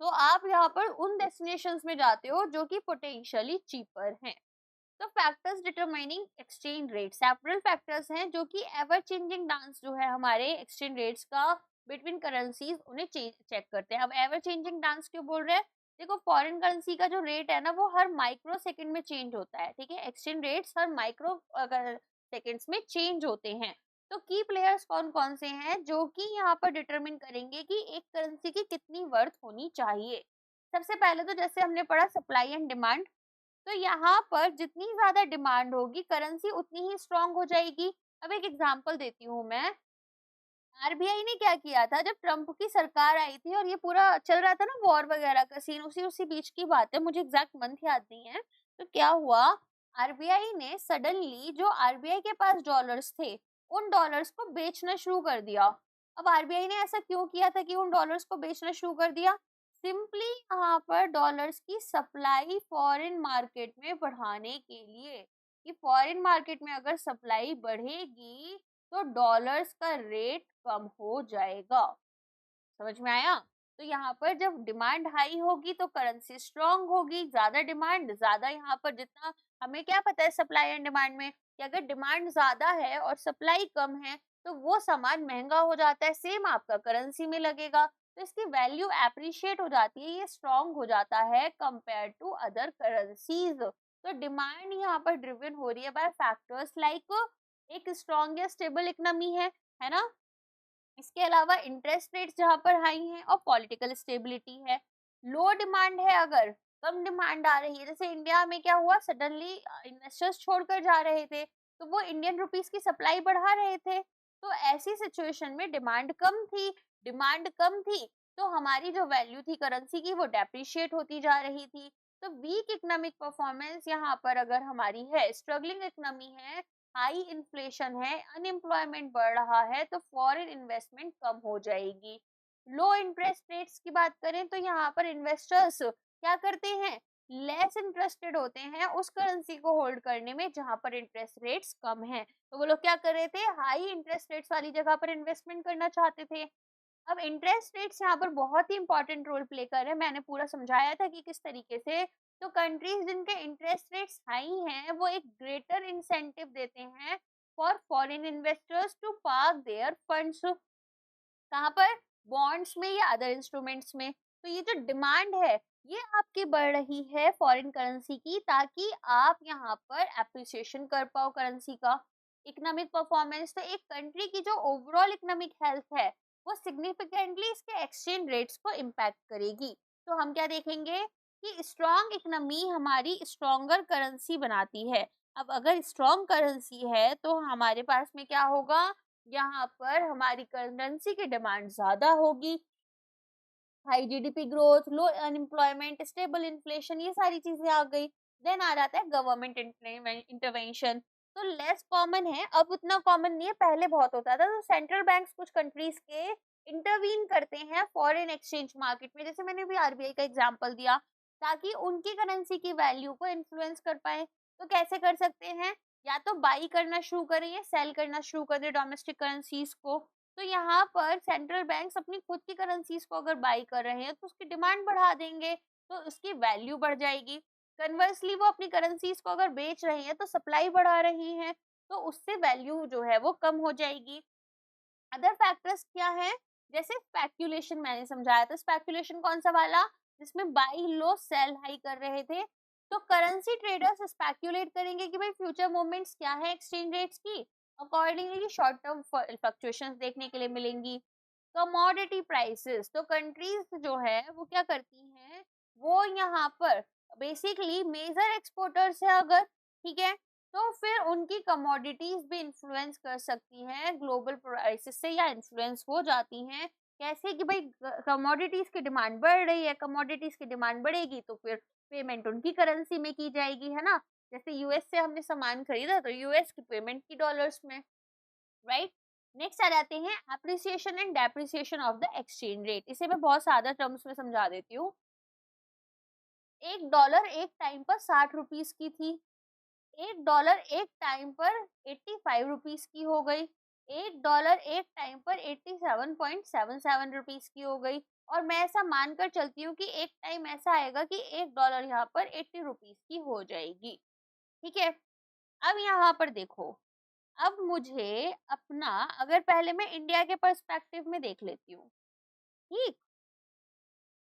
तो आप यहाँ पर उन डेस्टिनेशंस में जाते हो जो कि पोटेंशियली चीपर हैं। तो factors determining exchange rate, several factors हैं जो कि एवर चेंजिंग डांस जो है हमारे एक्सचेंज रेट्स का बिटवीन करेंसीज उन्हें चेक करते हैं। अब एवर चेंजिंग डांस क्यों बोल रहे हैं, देखो फॉरेन करेंसी का जो रेट है ना वो हर माइक्रो सेकंड में चेंज होता है, ठीक है, एक्सचेंज रेट्स हर माइक्रो सेकंड्स में चेंज होते हैं। तो की प्लेयर्स कौन कौन से हैं जो कि यहाँ पर डिटरमिन करेंगे कि एक करेंसी की कितनी वर्थ होनी चाहिए। सबसे पहले तो जैसे हमने पढ़ा सप्लाई एंड डिमांड, तो यहाँ पर जितनी ज्यादा डिमांड होगी करेंसी उतनी ही स्ट्रांग हो जाएगी। अब एक एग्जांपल देती हूँ मैं, आरबीआई ने क्या किया था जब ट्रम्प की सरकार आई थी और ये पूरा चल रहा था ना वॉर वगैरह का सीन, उसी उसी बीच की बात है, मुझे एग्जैक्ट मंथ याद नहीं है। तो क्या हुआ, आरबीआई ने सडनली जो आरबीआई के पास डॉलर्स थे उन डॉलर्स को बेचना शुरू कर दिया। अब आरबीआई ने ऐसा क्यों किया था कि उन डॉलर्स को बेचना शुरू कर दिया? सिंपली यहाँ पर डॉलर्स की सप्लाई फॉरेन मार्केट में बढ़ाने के लिए, कि फॉरेन मार्केट में अगर सप्लाई बढ़ेगी तो डॉलर्स का रेट कम हो जाएगा। समझ में आया? तो यहाँ पर जब डिमांड हाई होगी तो करेंसी स्ट्रांग होगी, ज्यादा डिमांड ज्यादा, यहाँ पर जितना हमें क्या पता है सप्लाई एंड डिमांड में कि अगर डिमांड ज्यादा है और सप्लाई कम है तो वो सामान महंगा हो जाता है, सेम आपका करेंसी में लगेगा, तो इसकी वैल्यू एप्रिशिएट हो जाती है, ये स्ट्रांग हो जाता है कंपेयर टू अदर करेंसीज। तो डिमांड यहाँ पर ड्रिवन हो रही है बाय फैक्टर्स लाइक एक स्ट्रांग या स्टेबल इकोनॉमी है ना, इसके अलावा इंटरेस्ट रेट्स जहाँ पर हाई हैं और पॉलिटिकल स्टेबिलिटी है। लो डिमांड है, अगर कम डिमांड आ रही है, जैसे इंडिया में क्या हुआ सडनली इन्वेस्टर्स छोड़कर जा रहे थे तो वो इंडियन रुपीस की सप्लाई बढ़ा रहे थे, तो ऐसी सिचुएशन में डिमांड कम थी तो हमारी जो वैल्यू थी करेंसी की वो डेप्रिशिएट होती जा रही थी। तो वीक इकोनॉमिक परफॉर्मेंस यहाँ पर अगर हमारी है, स्ट्रगलिंग इकोनॉमी है, हाई इन्फ्लेशन है, अनएम्प्लॉयमेंट बढ़ रहा है, तो फॉरेन इन्वेस्टमेंट कम हो जाएगी। लो इंटरेस्ट रेट्स की बात करें तो यहाँ पर इन्वेस्टर्स क्या करते हैं, लेस इंटरेस्टेड होते हैं उस करेंसी को होल्ड करने में जहां पर इंटरेस्ट रेट्स कम है, तो वो लोग क्या कर रहे थे, हाई इंटरेस्ट रेट्स वाली जगह पर इन्वेस्टमेंट करना चाहते थे। अब इंटरेस्ट रेट्स यहाँ पर बहुत ही इंपॉर्टेंट रोल प्ले कर रहे हैं, मैंने पूरा समझाया था कि किस तरीके से। तो कंट्रीज जिनके इंटरेस्ट रेट्स हाई हैं वो एक ग्रेटर इंसेंटिव देते हैं for foreign investors to park their funds, कहाँ पर, बॉन्ड्स में या अदर इंस्ट्रूमेंट्स में। तो ये जो डिमांड है ये आपकी बढ़ रही है फॉरेन करेंसी की ताकि आप यहाँ पर एप्रिसिएशन कर पाओ करेंसी का। इकोनॉमिक परफॉर्मेंस, तो एक कंट्री की जो ओवरऑल इकोनॉमिक हेल्थ है वो सिग्निफिकेंटली इसके एक्सचेंज रेट्स को इम्पैक्ट करेगी। तो हम क्या देखेंगे कि स्ट्रॉन्ग इकोनॉमी हमारी स्ट्रॉन्गर करेंसी बनाती है। अब अगर स्ट्रॉन्ग करेंसी है तो हमारे पास में क्या होगा, यहाँ पर हमारी करेंसी की डिमांड ज्यादा होगी, हाई जीडीपी ग्रोथ, लो अनएम्प्लॉयमेंट, स्टेबल इन्फ्लेशन, ये सारी चीजें आ गई। देन आ जाता है गवर्नमेंट इंटरवेंशन, तो लेस कॉमन है, अब उतना कॉमन नहीं है, पहले बहुत होता था। तो सेंट्रल बैंक्स कुछ कंट्रीज के इंटरवीन करते हैं फॉरेन एक्सचेंज मार्केट में, जैसे मैंने भी आरबीआई का एग्जांपल दिया, ताकि उनकी करेंसी की वैल्यू को इन्फ्लुएंस कर पाए। तो कैसे कर सकते हैं, या तो बाई करना शुरू करें या सेल करना शुरू कर दे डोमेस्टिक करेंसीज को। तो यहाँ पर सेंट्रल बैंक्स अपनी खुद की करेंसीज को अगर बाई कर रहे हैं तो उसकी डिमांड बढ़ा देंगे, तो उसकी वैल्यू बढ़ जाएगी। कन्वर्सली वो अपनी करेंसीज को अगर बेच रहे हैं तो सप्लाई बढ़ा रही हैं, तो उससे वैल्यू जो है वो कम हो जाएगी। अदर फैक्टर्स क्या है, जैसे स्पेक्यूलेशन मैंने समझाया था, स्पेक्यूलेशन कौन सा वाला, जिसमें बाई लो सेल हाई कर रहे थे। तो करेंसी ट्रेडर्स स्पेक्यूलेट करेंगे कि भाई फ्यूचर मूवमेंट्स क्या है एक्सचेंज रेट्स की, अकॉर्डिंगली शॉर्ट टर्म फ्लक्चुएशंस देखने के लिए मिलेंगी। कमोडिटी प्राइसेस, तो कंट्रीज जो है वो क्या करती हैं, वो यहाँ पर बेसिकली मेजर एक्सपोर्टर्स है अगर, ठीक है, तो फिर उनकी कमोडिटीज भी इन्फ्लुएंस कर सकती हैं ग्लोबल प्राइसेस से, या इन्फ्लुएंस हो जाती हैं। कैसे कि भाई कमोडिटीज की डिमांड बढ़ रही है, कमोडिटीज की डिमांड बढ़ेगी तो फिर पेमेंट उनकी करेंसी में की जाएगी, है ना, जैसे यूएस से हमने सामान खरीदा तो यूएस की पेमेंट की डॉलर्स में, राइट। नेक्स्ट आ जाते हैं appreciation and depreciation of the exchange rate, इसे मैं बहुत सादा टर्म्स में समझा देती हूँ। एक डॉलर एक टाइम पर 60 रुपीज की थी, एक डॉलर एक टाइम पर 85 रुपीज की हो गई, एक डॉलर एक टाइम पर 87.77 रुपीज की हो गई, और मैं ऐसा मानकर चलती हूँ कि एक टाइम ऐसा आएगा कि एक डॉलर यहाँ पर 80 रुपीज की हो जाएगी, ठीक है। अब यहाँ पर देखो, अब मुझे अपना, अगर पहले मैं इंडिया के पर्सपेक्टिव में देख लेती हूँ, ठीक,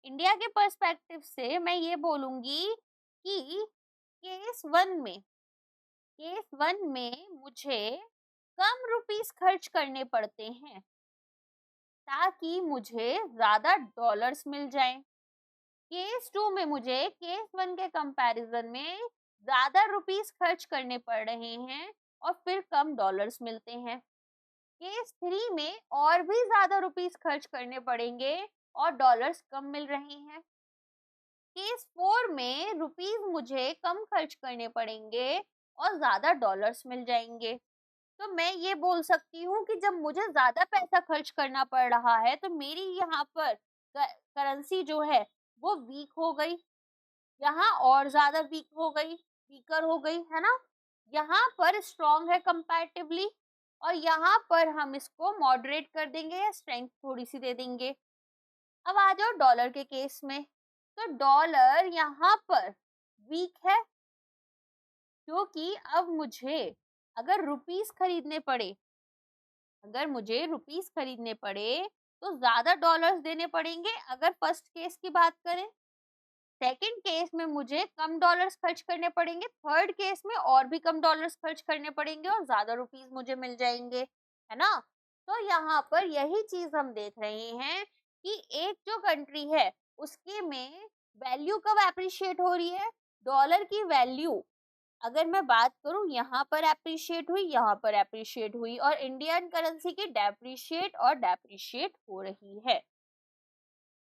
इंडिया के पर्सपेक्टिव से मैं ये बोलूंगी कि केस वन में मुझे कम रुपीस खर्च करने पड़ते हैं ताकि मुझे ज्यादा डॉलर्स मिल जाएं। केस टू में मुझे केस वन के कंपैरिजन में ज्यादा रुपीस खर्च करने पड़ रहे हैं और फिर कम डॉलर्स मिलते हैं। केस थ्री में और भी ज्यादा रुपीस खर्च करने पड़ेंगे और डॉलर्स कम मिल रहे हैं। केस फोर में रुपीस मुझे कम खर्च करने पड़ेंगे और ज्यादा डॉलर्स मिल जाएंगे। तो मैं ये बोल सकती हूँ कि जब मुझे ज्यादा पैसा खर्च करना पड़ रहा है तो मेरी यहाँ पर करेंसी जो है वो वीक हो गई, यहाँ और ज्यादा वीकर हो गई है ना। यहाँ पर स्ट्रॉन्ग है कंपैरेटिवली और यहाँ पर हम इसको मॉडरेट कर देंगे या स्ट्रेंथ थोड़ी सी दे देंगे। अब आ जाओ डॉलर के केस में, तो डॉलर यहाँ पर वीक है क्योंकि अब मुझे अगर रुपीस खरीदने पड़े तो ज्यादा डॉलर्स देने पड़ेंगे अगर फर्स्ट केस की बात करें। सेकंड केस में मुझे कम डॉलर्स खर्च करने पड़ेंगे, थर्ड केस में और भी कम डॉलर्स खर्च करने पड़ेंगे और ज्यादा रुपीस मुझे मिल जाएंगे, है ना। तो यहाँ पर यही चीज हम देख रहे हैं कि एक जो कंट्री है उसके में वैल्यू कब एप्रिशिएट हो रही है, डॉलर की वैल्यू अगर मैं बात करूं यहाँ पर एप्रिशिएट हुई, यहाँ पर एप्रिशिएट हुई और इंडियन करेंसी की डेप्रिशिएट हो रही है।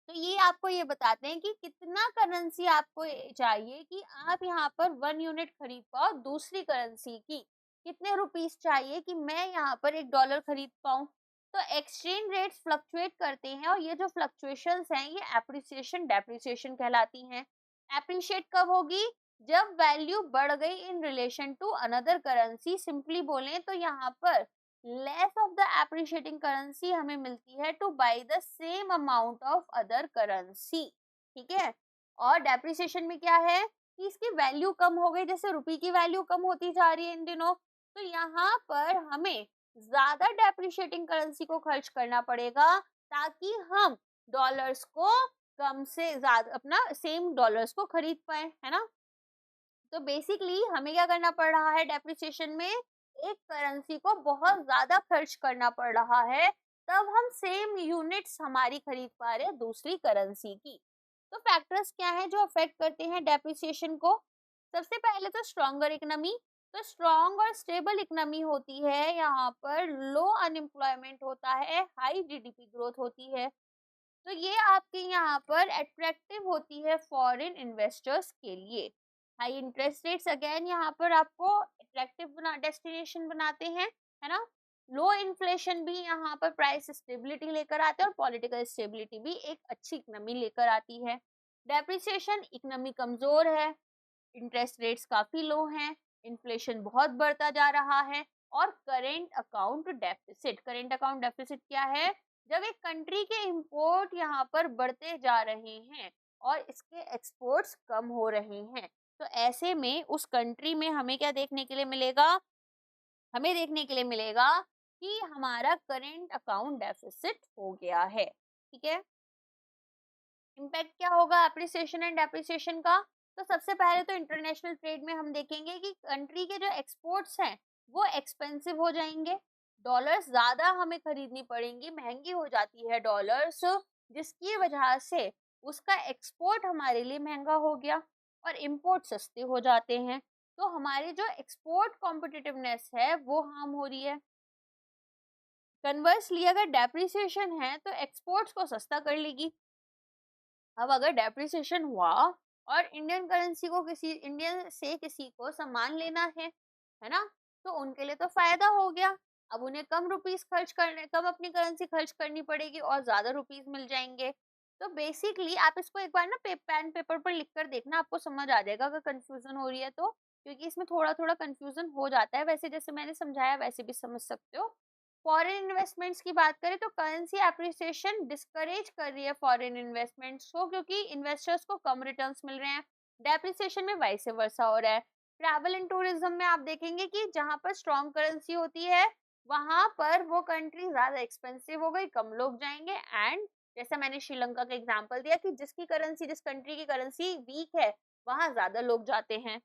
तो ये आपको ये बताते हैं कि कितना करेंसी आपको चाहिए कि आप यहाँ पर 1 यूनिट खरीद पाओ दूसरी करेंसी की, कितने रुपीस चाहिए कि मैं यहाँ पर $1 खरीद पाऊँ। तो एक्सचेंज रेट्स फ्लक्चुएट करते हैं और ये जो फ्लक्चुएशंस हैं ये एप्रिसिएशन डेप्रिसिएशन कहलाती हैं। एप्रिशिएट कब होगी, जब वैल्यू बढ़ गई in relation to another currency. Simply बोलें तो यहाँ पर less of the appreciating currency हमें मिलती है to buy the same amount of other currency, ठीक है। और डेप्रिसिएशन में क्या है कि इसकी वैल्यू कम हो गई, जैसे रुपए की वैल्यू कम होती जा रही है इन दिनों, तो यहाँ पर हमें ज्यादा डेप्रिशिएटिंग करेंसी को खर्च करना पड़ेगा ताकि हम डॉलर्स को कम से ज्यादा अपना सेम डॉलर्स को खरीद पाए, है ना। तो बेसिकली हमें क्या करना पड़ रहा है, डेप्रिसिएशन में एक करेंसी को बहुत ज्यादा खर्च करना पड़ रहा है तब हम सेम यूनिट्स हमारी खरीद पा रहे हैं दूसरी करेंसी की। तो फैक्टर्स क्या हैं जो अफेक्ट करते हैं डेप्रिसिएशन को। सबसे पहले तो स्ट्रॉन्गर इकोनॉमी, तो स्ट्रॉन्ग और स्टेबल इकोनॉमी होती है यहाँ पर लो अनएम्प्लॉयमेंट होता है, हाई जीडीपी ग्रोथ होती है, तो ये आपके यहाँ पर अट्रैक्टिव होती है फॉरेन इन्वेस्टर्स के लिए। हाई इंटरेस्ट रेट्स अगेन यहाँ पर आपको अट्रैक्टिव डेस्टिनेशन बनाते हैं, है ना। लो इन्फ्लेशन भी यहाँ पर प्राइस स्टेबिलिटी लेकर आते हैं और पॉलिटिकल स्टेबिलिटी भी एक अच्छी इकोनॉमी लेकर आती है। डेप्रिसिएशन, इकोनॉमी कमजोर है, इंटरेस्ट रेट्स काफी लो हैं, इन्फ्लेशन बहुत बढ़ता जा रहा है और करेंट अकाउंट डेफिसिट क्या है, जब एक कंट्री के इंपोर्ट यहाँ पर बढ़ते जा रहे हैं और इसके एक्सपोर्ट्स कम हो रहे हैं, तो ऐसे में उस कंट्री में हमें क्या देखने के लिए मिलेगा, हमें देखने के लिए मिलेगा कि हमारा करेंट अकाउंट डेफिसिट हो गया है, ठीक है। इम्पैक्ट क्या होगा एप्रिसिएशन एंड डेप्रिसिएशन का, तो सबसे पहले तो इंटरनेशनल ट्रेड में हम देखेंगे कि कंट्री के जो एक्सपोर्ट्स हैं वो एक्सपेंसिव हो जाएंगे, डॉलर्स ज्यादा हमें खरीदनी पड़ेंगी, महंगी हो जाती है डॉलर्स, जिसकी वजह से उसका एक्सपोर्ट हमारे लिए महंगा हो गया और इंपोर्ट सस्ते हो जाते हैं, तो हमारी जो एक्सपोर्ट कॉम्पिटिटिवनेस है वो हार्म हो रही है। कन्वर्सली अगर डेप्रिसिएशन है तो एक्सपोर्ट्स को सस्ता कर लेगी। अब अगर डेप्रिसिएशन हुआ और इंडियन से किसी को सामान लेना है ना, तो उनके लिए तो फायदा हो गया, अब उन्हें कम अपनी करेंसी खर्च करनी पड़ेगी और ज्यादा रुपीस मिल जाएंगे। तो बेसिकली आप इसको एक बार ना पेन पेपर पर लिख कर देखना, आपको समझ आ जाएगा अगर कंफ्यूजन हो रही है तो, क्योंकि इसमें थोड़ा थोड़ा कंफ्यूजन हो जाता है, वैसे जैसे मैंने समझाया वैसे भी समझ सकते हो। फॉरेन इन्वेस्टमेंट्स की बात करें तो करेंसी एप्रिसिएशन डिस्करेज कर रही है फॉरेन इन्वेस्टमेंट्स को, क्योंकि इन्वेस्टर्स को कम रिटर्न्स मिल रहे हैं। डेप्रिसिएशन में वाइस वर्सा हो रहा है। ट्रैवल एंड टूरिज्म में आप देखेंगे कि जहां पर स्ट्रॉन्ग करेंसी होती है वहां पर वो कंट्री ज्यादा एक्सपेंसिव हो गई, कम लोग जाएंगे एंड जैसे मैंने श्रीलंका का एग्जांपल दिया कि जिस कंट्री की करेंसी वीक है वहां ज्यादा लोग जाते हैं।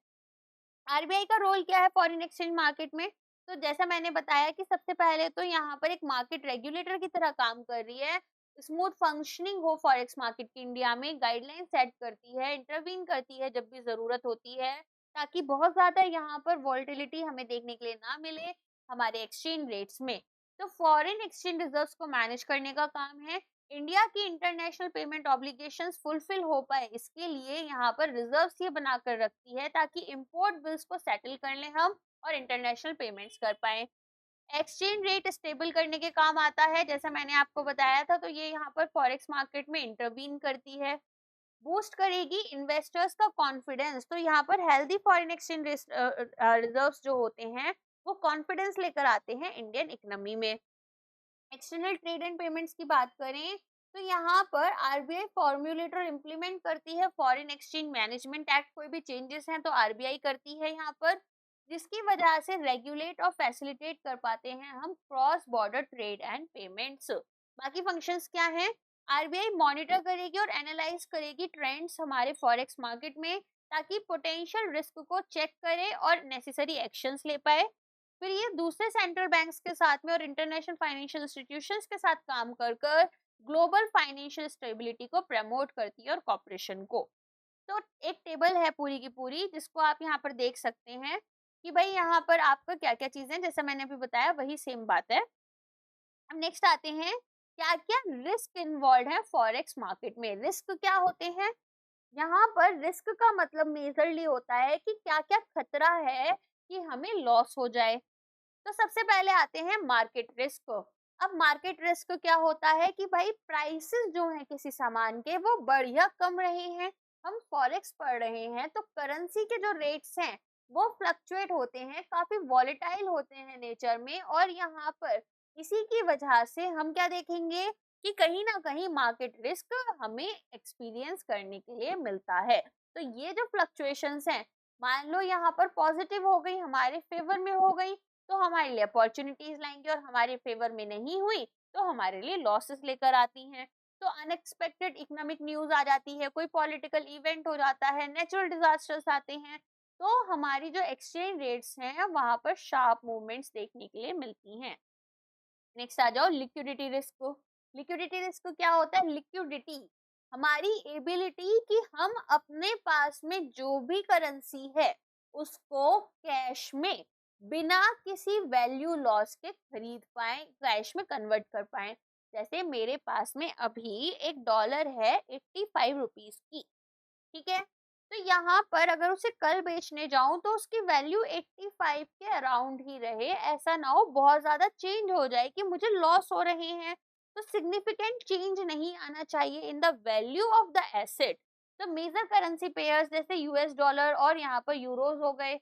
आरबीआई का रोल क्या है फॉरेन एक्सचेंज मार्केट में? तो जैसा मैंने बताया कि सबसे पहले तो यहाँ पर एक मार्केट रेगुलेटर की तरह काम कर रही है। स्मूथ फंक्शनिंग हो फॉरेक्स मार्केट की इंडिया में, गाइडलाइन सेट करती है, इंटरवीन करती है जब भी जरूरत होती है, ताकि बहुत ज्यादा यहाँ पर वॉलेटिलिटी हमें देखने के लिए ना मिले हमारे एक्सचेंज रेट्स में। तो फॉरेन एक्सचेंज रिजर्व्स को मैनेज करने का काम है। इंडिया की इंटरनेशनल पेमेंट ऑब्लिगेशंस फुलफिल हो पाए इसके लिए यहाँ पर रिजर्व्स ये बनाकर रखती है ताकि इंपोर्ट बिल्स को सेटल कर लें हम और इंटरनेशनल पेमेंट्स कर पाए। एक्सचेंज रेट स्टेबल करने के काम आता है, जैसा मैंने आपको बताया था, तो ये यहाँ पर फॉरेक्स मार्केट में इंटरवीन करती है। बूस्ट करेगी इन्वेस्टर्स का कॉन्फिडेंस, तो यहाँ पर हेल्दी फॉरेन एक्सचेंज रिजर्व्स जो होते हैं वो कॉन्फिडेंस लेकर आते हैं इंडियन इकोनॉमी में। एक्सटर्नल ट्रेड एंड पेमेंट्स की बात करें तो यहाँ पर आरबीआई फॉर्म्युलेट और इम्प्लीमेंट करती है फॉरेन एक्सचेंज मैनेजमेंट एक्ट। कोई भी चेंजेस हैं तो आरबीआई करती है यहाँ पर, जिसकी वजह से रेगुलेट और फैसिलिटेट कर पाते हैं हम cross border trade and payments. बाकी फंक्शंस क्या हैं? आरबीआई मॉनिटर करेगी और एनालाइज करेगी ट्रेंड्स हमारे फॉरेक्स मार्केट में, ताकि पोटेंशियल रिस्क को चेक करे और नेसेसरी एक्शंस ले पाए। फिर ये दूसरे सेंट्रल बैंक्स के साथ में और इंटरनेशनल फाइनेंशियल इंस्टीट्यूशंस के साथ काम कर कर ग्लोबल फाइनेंशियल स्टेबिलिटी को प्रमोट करती है और कॉपरेशन को। तो एक टेबल है पूरी की पूरी जिसको आप यहाँ पर देख सकते हैं कि भाई यहाँ पर आपका क्या क्या चीजें, जैसा मैंने अभी बताया वही सेम बात है। अब नेक्स्ट आते हैं, क्या क्या रिस्क इन्वॉल्व है फॉरेक्स मार्केट में। रिस्क क्या होते हैं? यहाँ पर रिस्क का मतलब मेजरली होता है कि क्या क्या खतरा है कि हमें लॉस हो जाए। तो सबसे पहले आते हैं मार्केट रिस्क। अब मार्केट रिस्क क्या होता है कि भाई प्राइसेस जो हैं किसी सामान के वो बढ़ या कम रहे हैं, हम फॉरेक्स पढ़ रहे हैं तो करेंसी के जो रेट्स हैं वो फ्लक्चुएट होते हैं, काफी वॉलेटाइल होते हैं नेचर में, और यहाँ पर इसी की वजह से हम क्या देखेंगे कि कहीं ना कहीं मार्केट रिस्क हमें एक्सपीरियंस करने के लिए मिलता है। तो ये जो फ्लक्चुएशंस हैं, मान लो यहाँ पर पॉजिटिव हो गई, हमारे फेवर में हो गई तो हमारे लिए अपॉर्चुनिटीज लाएंगे, और हमारे फेवर में नहीं हुई तो हमारे लिए लॉसेस लेकर आती हैं। तो अनएक्सपेक्टेड इकोनॉमिक न्यूज आ जाती है, कोई पॉलिटिकल इवेंट हो जाता है, नेचुरल डिजास्टर्स आते हैं, तो हमारी जो एक्सचेंज रेट्स हैं वहां पर शार्प मूवमेंट्स देखने के लिए मिलती हैं। नेक्स्ट आ जाओ लिक्विडिटी रिस्क। लिक्विडिटी रिस्क क्या होता है? लिक्विडिटी हमारी एबिलिटी कि हम अपने पास में जो भी करेंसी है उसको कैश में बिना किसी वैल्यू लॉस के खरीद पाए, कैश में कन्वर्ट कर पाए। जैसे मेरे पास में अभी $1 है 85 रुपीज की, ठीक है, तो यहाँ पर अगर उसे कल बेचने जाऊं तो उसकी वैल्यू 85 के अराउंड ही रहे, ऐसा ना हो बहुत ज्यादा चेंज हो जाए कि मुझे लॉस हो रहे हैं। तो सिग्निफिकेंट चेंज नहीं आना चाहिए in the value of the asset. तो मेजर करेंसी पेयर्स जैसे यूएस डॉलर और यहाँ पर यूरोज हो गए,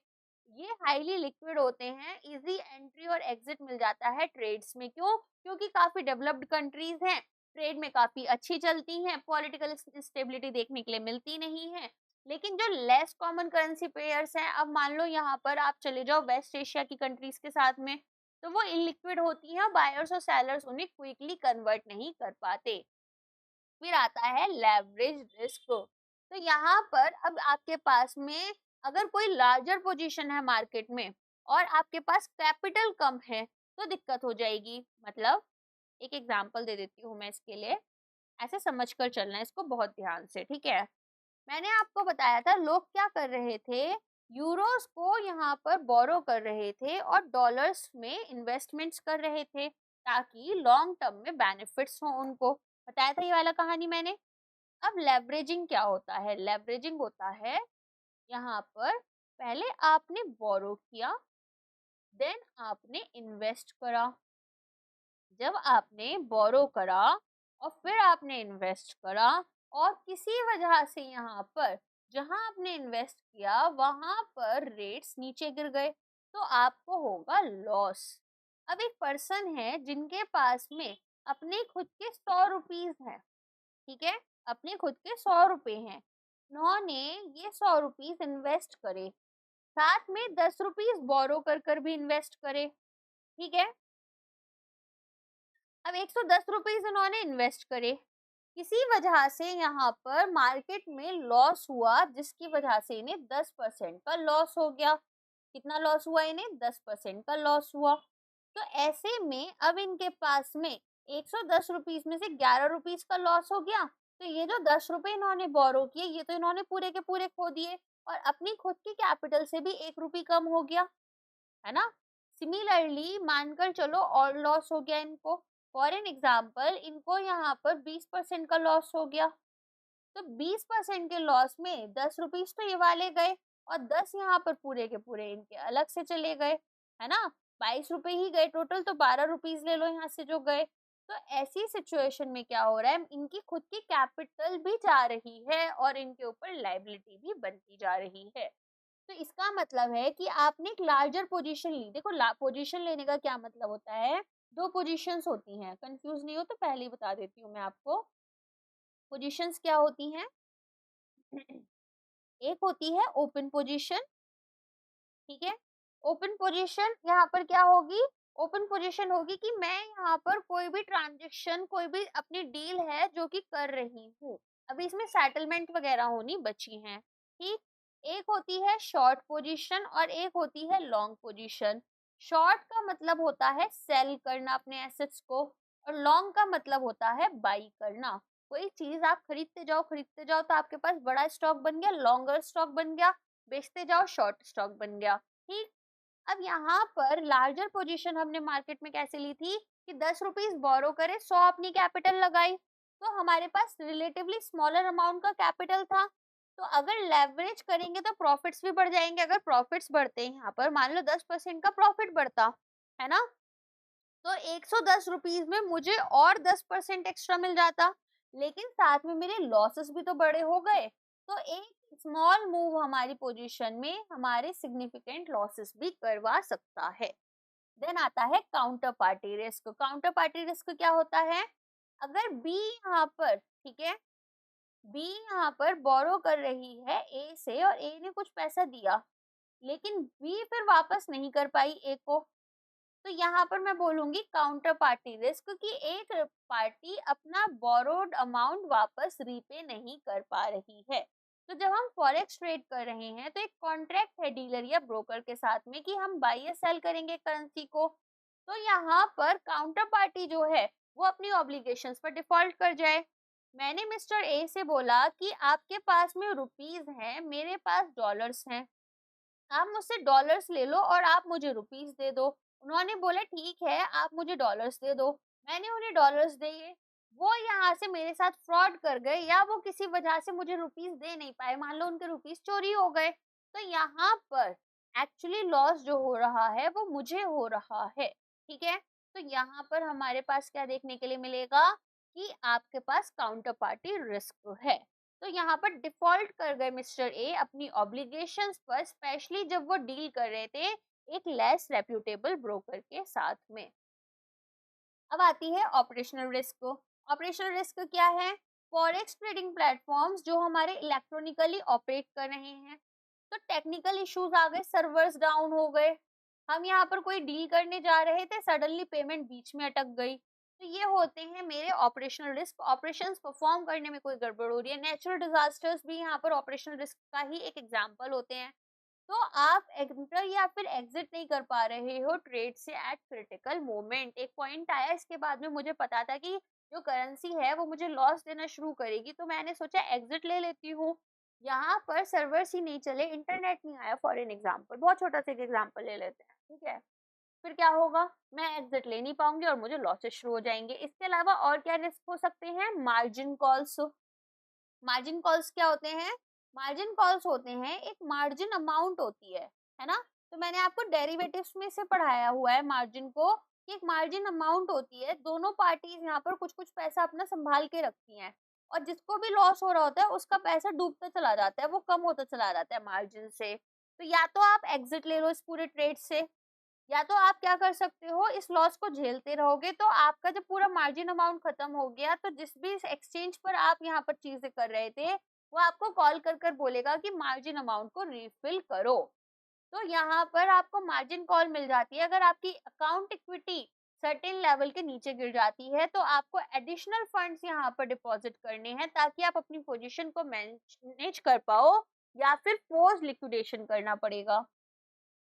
ये हाईली लिक्विड होते हैं, इजी एंट्री और एग्जिट मिल जाता है ट्रेड्स में। क्यों? क्योंकि काफी डेवलप्ड कंट्रीज हैं, ट्रेड में काफी अच्छी चलती हैं, पॉलिटिकल स्टेबिलिटी देखने के लिए मिलती नहीं है। लेकिन जो लेस कॉमन करेंसी पेयर्स हैं, अब मान लो यहाँ पर आप चले जाओ वेस्ट एशिया की कंट्रीज के साथ में, तो वो इलिक्विड होती हैं, बायर्स और सेलर्स उन्हें क्विकली कन्वर्ट नहीं कर पाते। फिर आता है लेवरेज रिस्क। तो यहाँ पर अब आपके पास में अगर कोई लार्जर पोजीशन है मार्केट में और आपके पास कैपिटल कम है तो दिक्कत हो जाएगी। मतलब एक एग्जांपल दे देती हूँ मैं इसके लिए, ऐसे समझकर चलना है इसको बहुत ध्यान से, ठीक है। मैंने आपको बताया था लोग क्या कर रहे थे, यूरोस को यहाँ पर बोरो कर रहे थे और डॉलर्स में इन्वेस्टमेंट्स कर रहे थे ताकि लॉन्ग टर्म में बेनिफिट्स हो उनको। बताया था ये वाला कहानी मैंने। अब लेवरेजिंग क्या होता है? लेवरेजिंग होता है यहाँ पर पहले आपने बोरो किया, देन आपने इन्वेस्ट करा। जब आपने बोरो करा और फिर आपने इन्वेस्ट करा और किसी वजह से यहाँ पर जहां आपने इन्वेस्ट किया वहां पर रेट्स नीचे गिर गए तो आपको होगा लॉस। अब एक पर्सन है जिनके पास में अपने खुद के 100 रुपीज हैं, ठीक है, अपने खुद के 100 रुपए हैं, उन्होंने ये 100 रुपीज इन्वेस्ट करे, साथ में 10 रुपीज बोरो कर कर भी इन्वेस्ट करे, ठीक है। अब 110 रुपीज उन्होंने इन्वेस्ट करे, किसी वजह से यहाँ पर मार्केट में लॉस हुआ, जिसकी वजह से इन्हें 10% का लॉस हो गया। कितना लॉस हुआ इन्हें? 10% का लॉस हुआ। तो ऐसे में अब इनके पास में 110 रुपीज में से 11 रुपीज का लॉस हो गया। तो ये जो 10 रुपए इन्होंने बोरो किए, ये तो इन्होंने पूरे के पूरे खो दिए, और अपनी खुद की कैपिटल से भी 1 रुपी कम हो गया, है ना। सिमिलरली मानकर चलो और लॉस हो गया इनको। फॉर एन एग्जाम्पल इनको यहाँ पर 20% का लॉस हो गया। तो 20% के लॉस में 10 रुपीज तो ये वाले गए, और 10 यहाँ पर पूरे के पूरे इनके अलग से चले गए, है ना। 22 रुपए ही गए टोटल, तो 12 रुपीज ले लो यहाँ से जो गए। तो ऐसी सिचुएशन में क्या हो रहा है, इनकी खुद की कैपिटल भी जा रही है और इनके ऊपर लाइबिलिटी भी बनती जा रही है। तो इसका मतलब है कि आपने एक लार्जर पोजीशन ली। देखो पोजीशन लेने का क्या मतलब होता है, दो पोजीशंस होती हैं, कंफ्यूज नहीं हो तो पहले ही बता देती हूँ मैं आपको। पोजीशंस क्या होती हैं? एक होती है ओपन पोजीशन, ठीक है। ओपन पोजीशन यहाँ पर क्या होगी? ओपन पोजीशन होगी कि मैं यहाँ पर कोई भी ट्रांजेक्शन, कोई भी अपनी डील है जो कि कर रही हूँ, अभी इसमें सेटलमेंट वगैरह होनी बची हैं, ठीक। एक होती है शॉर्ट पोजीशन और एक होती है लॉन्ग पोजीशन। शॉर्ट का मतलब होता है सेल करना अपने एसेट्स को, और लॉन्ग का मतलब होता है बाई करना। कोई चीज आप खरीदते जाओ तो आपके पास बड़ा स्टॉक बन गया, लॉन्गर स्टॉक बन गया, बेचते जाओ शॉर्ट स्टॉक बन गया, ठीक। अब यहाँ पर लार्जर पोजीशन हमने मार्केट में कैसे ली थी कि 10 रुपीज बोरो करे, 100 अपनी कैपिटल लगाई, तो हमारे पास रिलेटिवली स्मॉलर अमाउंट का कैपिटल था। तो अगर लेवरेज करेंगे तो प्रॉफिट्स भी बढ़ जाएंगे। अगर प्रॉफिट्स बढ़ते हैं, यहाँ पर मान लो 10% का प्रॉफिट बढ़ता है ना, तो 110 रुपीज में मुझे और 10% एक्स्ट्रा मिल जाता, लेकिन साथ में मेरे लॉसेस भी तो बड़े हो गए। तो एक स्मॉल मूव हमारी पोजीशन में हमारे सिग्निफिकेंट लॉसेस भी करवा सकता है। देन आता है counter party risk. Counter party risk क्या होता है? अगर बी यहाँ पर, ठीक है, बी यहाँ पर बोरो कर रही है ए से, और ए ने कुछ पैसा दिया, लेकिन बी फिर वापस नहीं कर पाई ए को, तो यहाँ पर मैं बोलूंगी काउंटर पार्टी रिस्क कि एक पार्टी अपना बोरोड अमाउंट वापस रीपे नहीं कर पा रही है। तो जब हम फॉरेक्स ट्रेड कर रहे हैं तो एक कॉन्ट्रैक्ट है डीलर या ब्रोकर के साथ में कि हम बाई या सेल करेंगे करेंसी को, तो यहाँ पर काउंटर पार्टी जो है वो अपनी ऑब्लिगेशंस पर डिफॉल्ट कर जाए। मैंने मिस्टर ए से बोला कि आपके पास में रुपीज हैं, मेरे पास डॉलर्स हैं, आप मुझसे डॉलर्स ले लो और आप मुझे रुपीस दे दो। उन्होंने बोला ठीक है, आप मुझे डॉलर्स दे दो। मैंने उन्हें डॉलर्स दिए, वो यहाँ से मेरे साथ फ्रॉड कर गए, या वो किसी वजह से मुझे रुपीस दे नहीं पाए, मान लो उनके रुपीस चोरी हो गए, तो यहाँ पर एक्चुअली लॉस जो हो रहा है वो मुझे हो रहा है, ठीक है। तो यहाँ पर हमारे पास क्या देखने के लिए मिलेगा कि आपके पास काउंटर पार्टी रिस्क है। तो यहाँ पर डिफॉल्ट कर गए मिस्टर ए अपनी ऑब्लिगेशंस पर, स्पेशली जब वो डील कर रहे थे एक लेस रेप्यूटेबल ब्रोकर के साथ में। अब आती है ऑपरेशनल रिस्क। ऑपरेशनल रिस्क क्या है? फॉरेक्स ट्रेडिंग प्लेटफॉर्म्स जो हमारे इलेक्ट्रॉनिकली ऑपरेट कर रहे हैं, तो टेक्निकल इश्यूज आ गए, सर्वर्स डाउन हो गए, हम यहाँ पर कोई डील करने जा रहे थे, सडनली पेमेंट बीच में अटक गई, तो ये होते हैं मेरे ऑपरेशनल रिस्क। ऑपरेशंस परफॉर्म करने में कोई गड़बड़ हो रही है, नेचुरल डिजास्टर्स भी यहाँ पर ऑपरेशनल रिस्क का ही एक एग्जाम्पल होते हैं। तो आप एंटर या फिर एग्जिट नहीं कर पा रहे हो ट्रेड से एट क्रिटिकल मोमेंट। एक पॉइंट आया इसके बाद में, मुझे पता था कि जो करेंसी है वो मुझे लॉस देना शुरू करेगी, तो मैंने सोचा एग्जिट ले लेती हूँ। यहाँ पर सर्वर्स ही नहीं चले, इंटरनेट नहीं आया, फॉर एन एग्जाम्पल, बहुत छोटा सा एग्जाम्पल ले लेते हैं, ठीक है। फिर क्या होगा, मैं एग्जिट ले नहीं पाऊंगी और मुझे लॉसेस शुरू हो जाएंगे। इसके अलावा और क्या रिस्क हो सकते हैं? Margin calls. मार्जिन कॉल्स क्या होते हैं? मार्जिन कॉल्स होते हैं एक मार्जिन अमाउंट होती है ना। तो मैंने आपको डेरिवेटिव्स में से पढ़ाया हुआ है मार्जिन को, कि एक मार्जिन अमाउंट होती है, दोनों पार्टीज यहाँ पर कुछ कुछ पैसा अपना संभाल के रखती हैं, और जिसको भी लॉस हो रहा होता है उसका पैसा डूबता चला जाता है, वो कम होता चला जाता है मार्जिन से। तो या तो आप एग्जिट ले लो इस पूरे ट्रेड से, या तो आप क्या कर सकते हो, इस लॉस को झेलते रहोगे, तो आपका जब पूरा मार्जिन अमाउंट खत्म हो गया, तो जिस भी एक्सचेंज पर आप यहाँ पर चीजें कर रहे थे वो आपको कॉल कर कर बोलेगा कि मार्जिन अमाउंट को रिफिल करो। तो यहाँ पर आपको मार्जिन कॉल मिल जाती है। अगर आपकी अकाउंट इक्विटी सर्टेन लेवल के नीचे गिर जाती है, तो आपको एडिशनल फंड्स यहाँ पर डिपॉजिट करने हैं ताकि आप अपनी पोजीशन को मैनेज कर पाओ, या फिर फोर्स लिक्विडेशन करना पड़ेगा।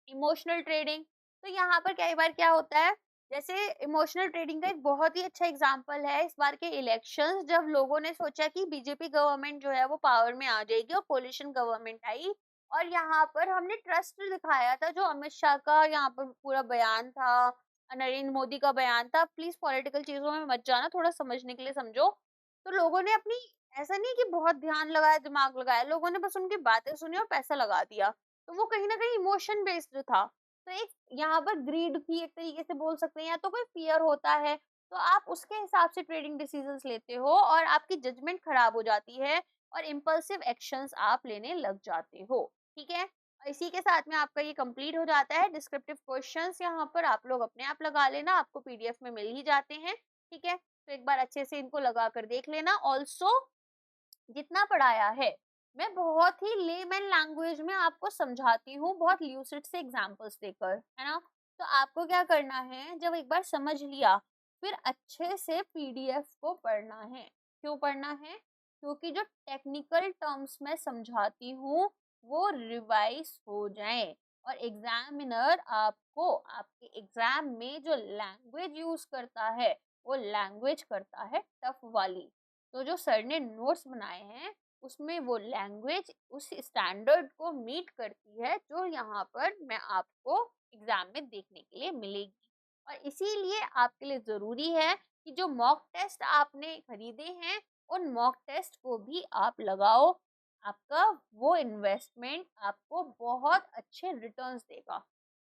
इमोशनल ट्रेडिंग, तो यहाँ पर कई बार क्या होता है, जैसे इमोशनल ट्रेडिंग का एक बहुत ही अच्छा एग्जांपल है इस बार के इलेक्शंस, जब लोगों ने सोचा कि बीजेपी गवर्नमेंट जो है वो पावर में आ जाएगी और कोलिशन गवर्नमेंट आई, और यहाँ पर हमने ट्रस्ट दिखाया था, जो अमित शाह का यहाँ पर पूरा बयान था, नरेंद्र मोदी का बयान था। प्लीज पॉलिटिकल चीजों में मत जाना, थोड़ा समझने के लिए समझो। तो लोगों ने अपनी, ऐसा नहीं कि बहुत ध्यान लगाया, दिमाग लगाया, लोगों ने बस उनकी बातें सुनी और पैसा लगा दिया, तो वो कहीं ना कहीं इमोशन बेस्ड था। तो एक यहाँ पर ग्रीड की एक तरीके से बोल सकते हैं, या तो कोई फियर होता है, तो आप उसके हिसाब से ट्रेडिंग डिसीजंस लेते हो और आपकी जजमेंट खराब हो जाती है और इम्पल्सिव एक्शंस आप लेने लग जाते हो। ठीक है, और इसी के साथ में आपका ये कंप्लीट हो जाता है। डिस्क्रिप्टिव क्वेश्चंस यहाँ पर आप लोग अपने आप लगा लेना, आपको पीडीएफ में मिल ही जाते हैं। ठीक है, तो एक बार अच्छे से इनको लगा कर देख लेना। ऑल्सो जितना पढ़ाया है मैं बहुत ही लेमैन लैंग्वेज में आपको समझाती हूँ, बहुत ल्यूसिड से एग्जांपल्स देकर, है ना। तो आपको क्या करना है, जब एक बार समझ लिया, फिर अच्छे से पीडीएफ को पढ़ना है। क्यों पढ़ना है? क्योंकि जो टेक्निकल टर्म्स मैं समझाती हूँ वो रिवाइज हो जाए, और एग्जामिनर आपको आपके एग्जाम में जो लैंग्वेज यूज करता है वो लैंग्वेज करता है टफ वाली। तो जो सर ने नोट्स बनाए हैं उसमें वो लैंग्वेज उस स्टैंडर्ड को मीट करती है जो यहाँ पर मैं आपको एग्जाम में देखने के लिए मिलेगी। और इसीलिए आपके लिए जरूरी है कि जो मॉक टेस्ट आपने खरीदे हैं उन मॉक टेस्ट को भी आप लगाओ। आपका वो इन्वेस्टमेंट आपको बहुत अच्छे रिटर्न्स देगा।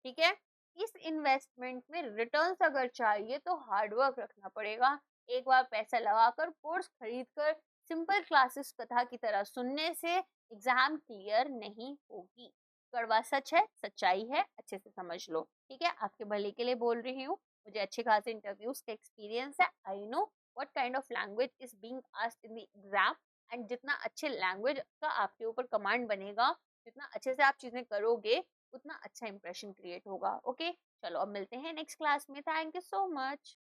ठीक है, इस इन्वेस्टमेंट में रिटर्न्स अगर चाहिए तो हार्डवर्क रखना पड़ेगा। एक बार पैसा लगाकर कोर्स खरीद कर सिंपल क्लासेस कथा की तरह सुनने से एग्जाम क्लियर नहीं होगी। कड़वा सच है, सच्चाई है, अच्छे से समझ लो। ठीक है, आपके भले के लिए बोल रही हूँ, मुझे अच्छे खासे इंटरव्यूज का एक्सपीरियंस है। I know what kind of language is being asked in the exam, and जितना अच्छे लैंग्वेज का आपके ऊपर कमांड बनेगा, जितना अच्छे से आप चीजें करोगे, उतना अच्छा इंप्रेशन क्रिएट होगा। ओके, चलो अब मिलते हैं नेक्स्ट क्लास में। Thank you so much.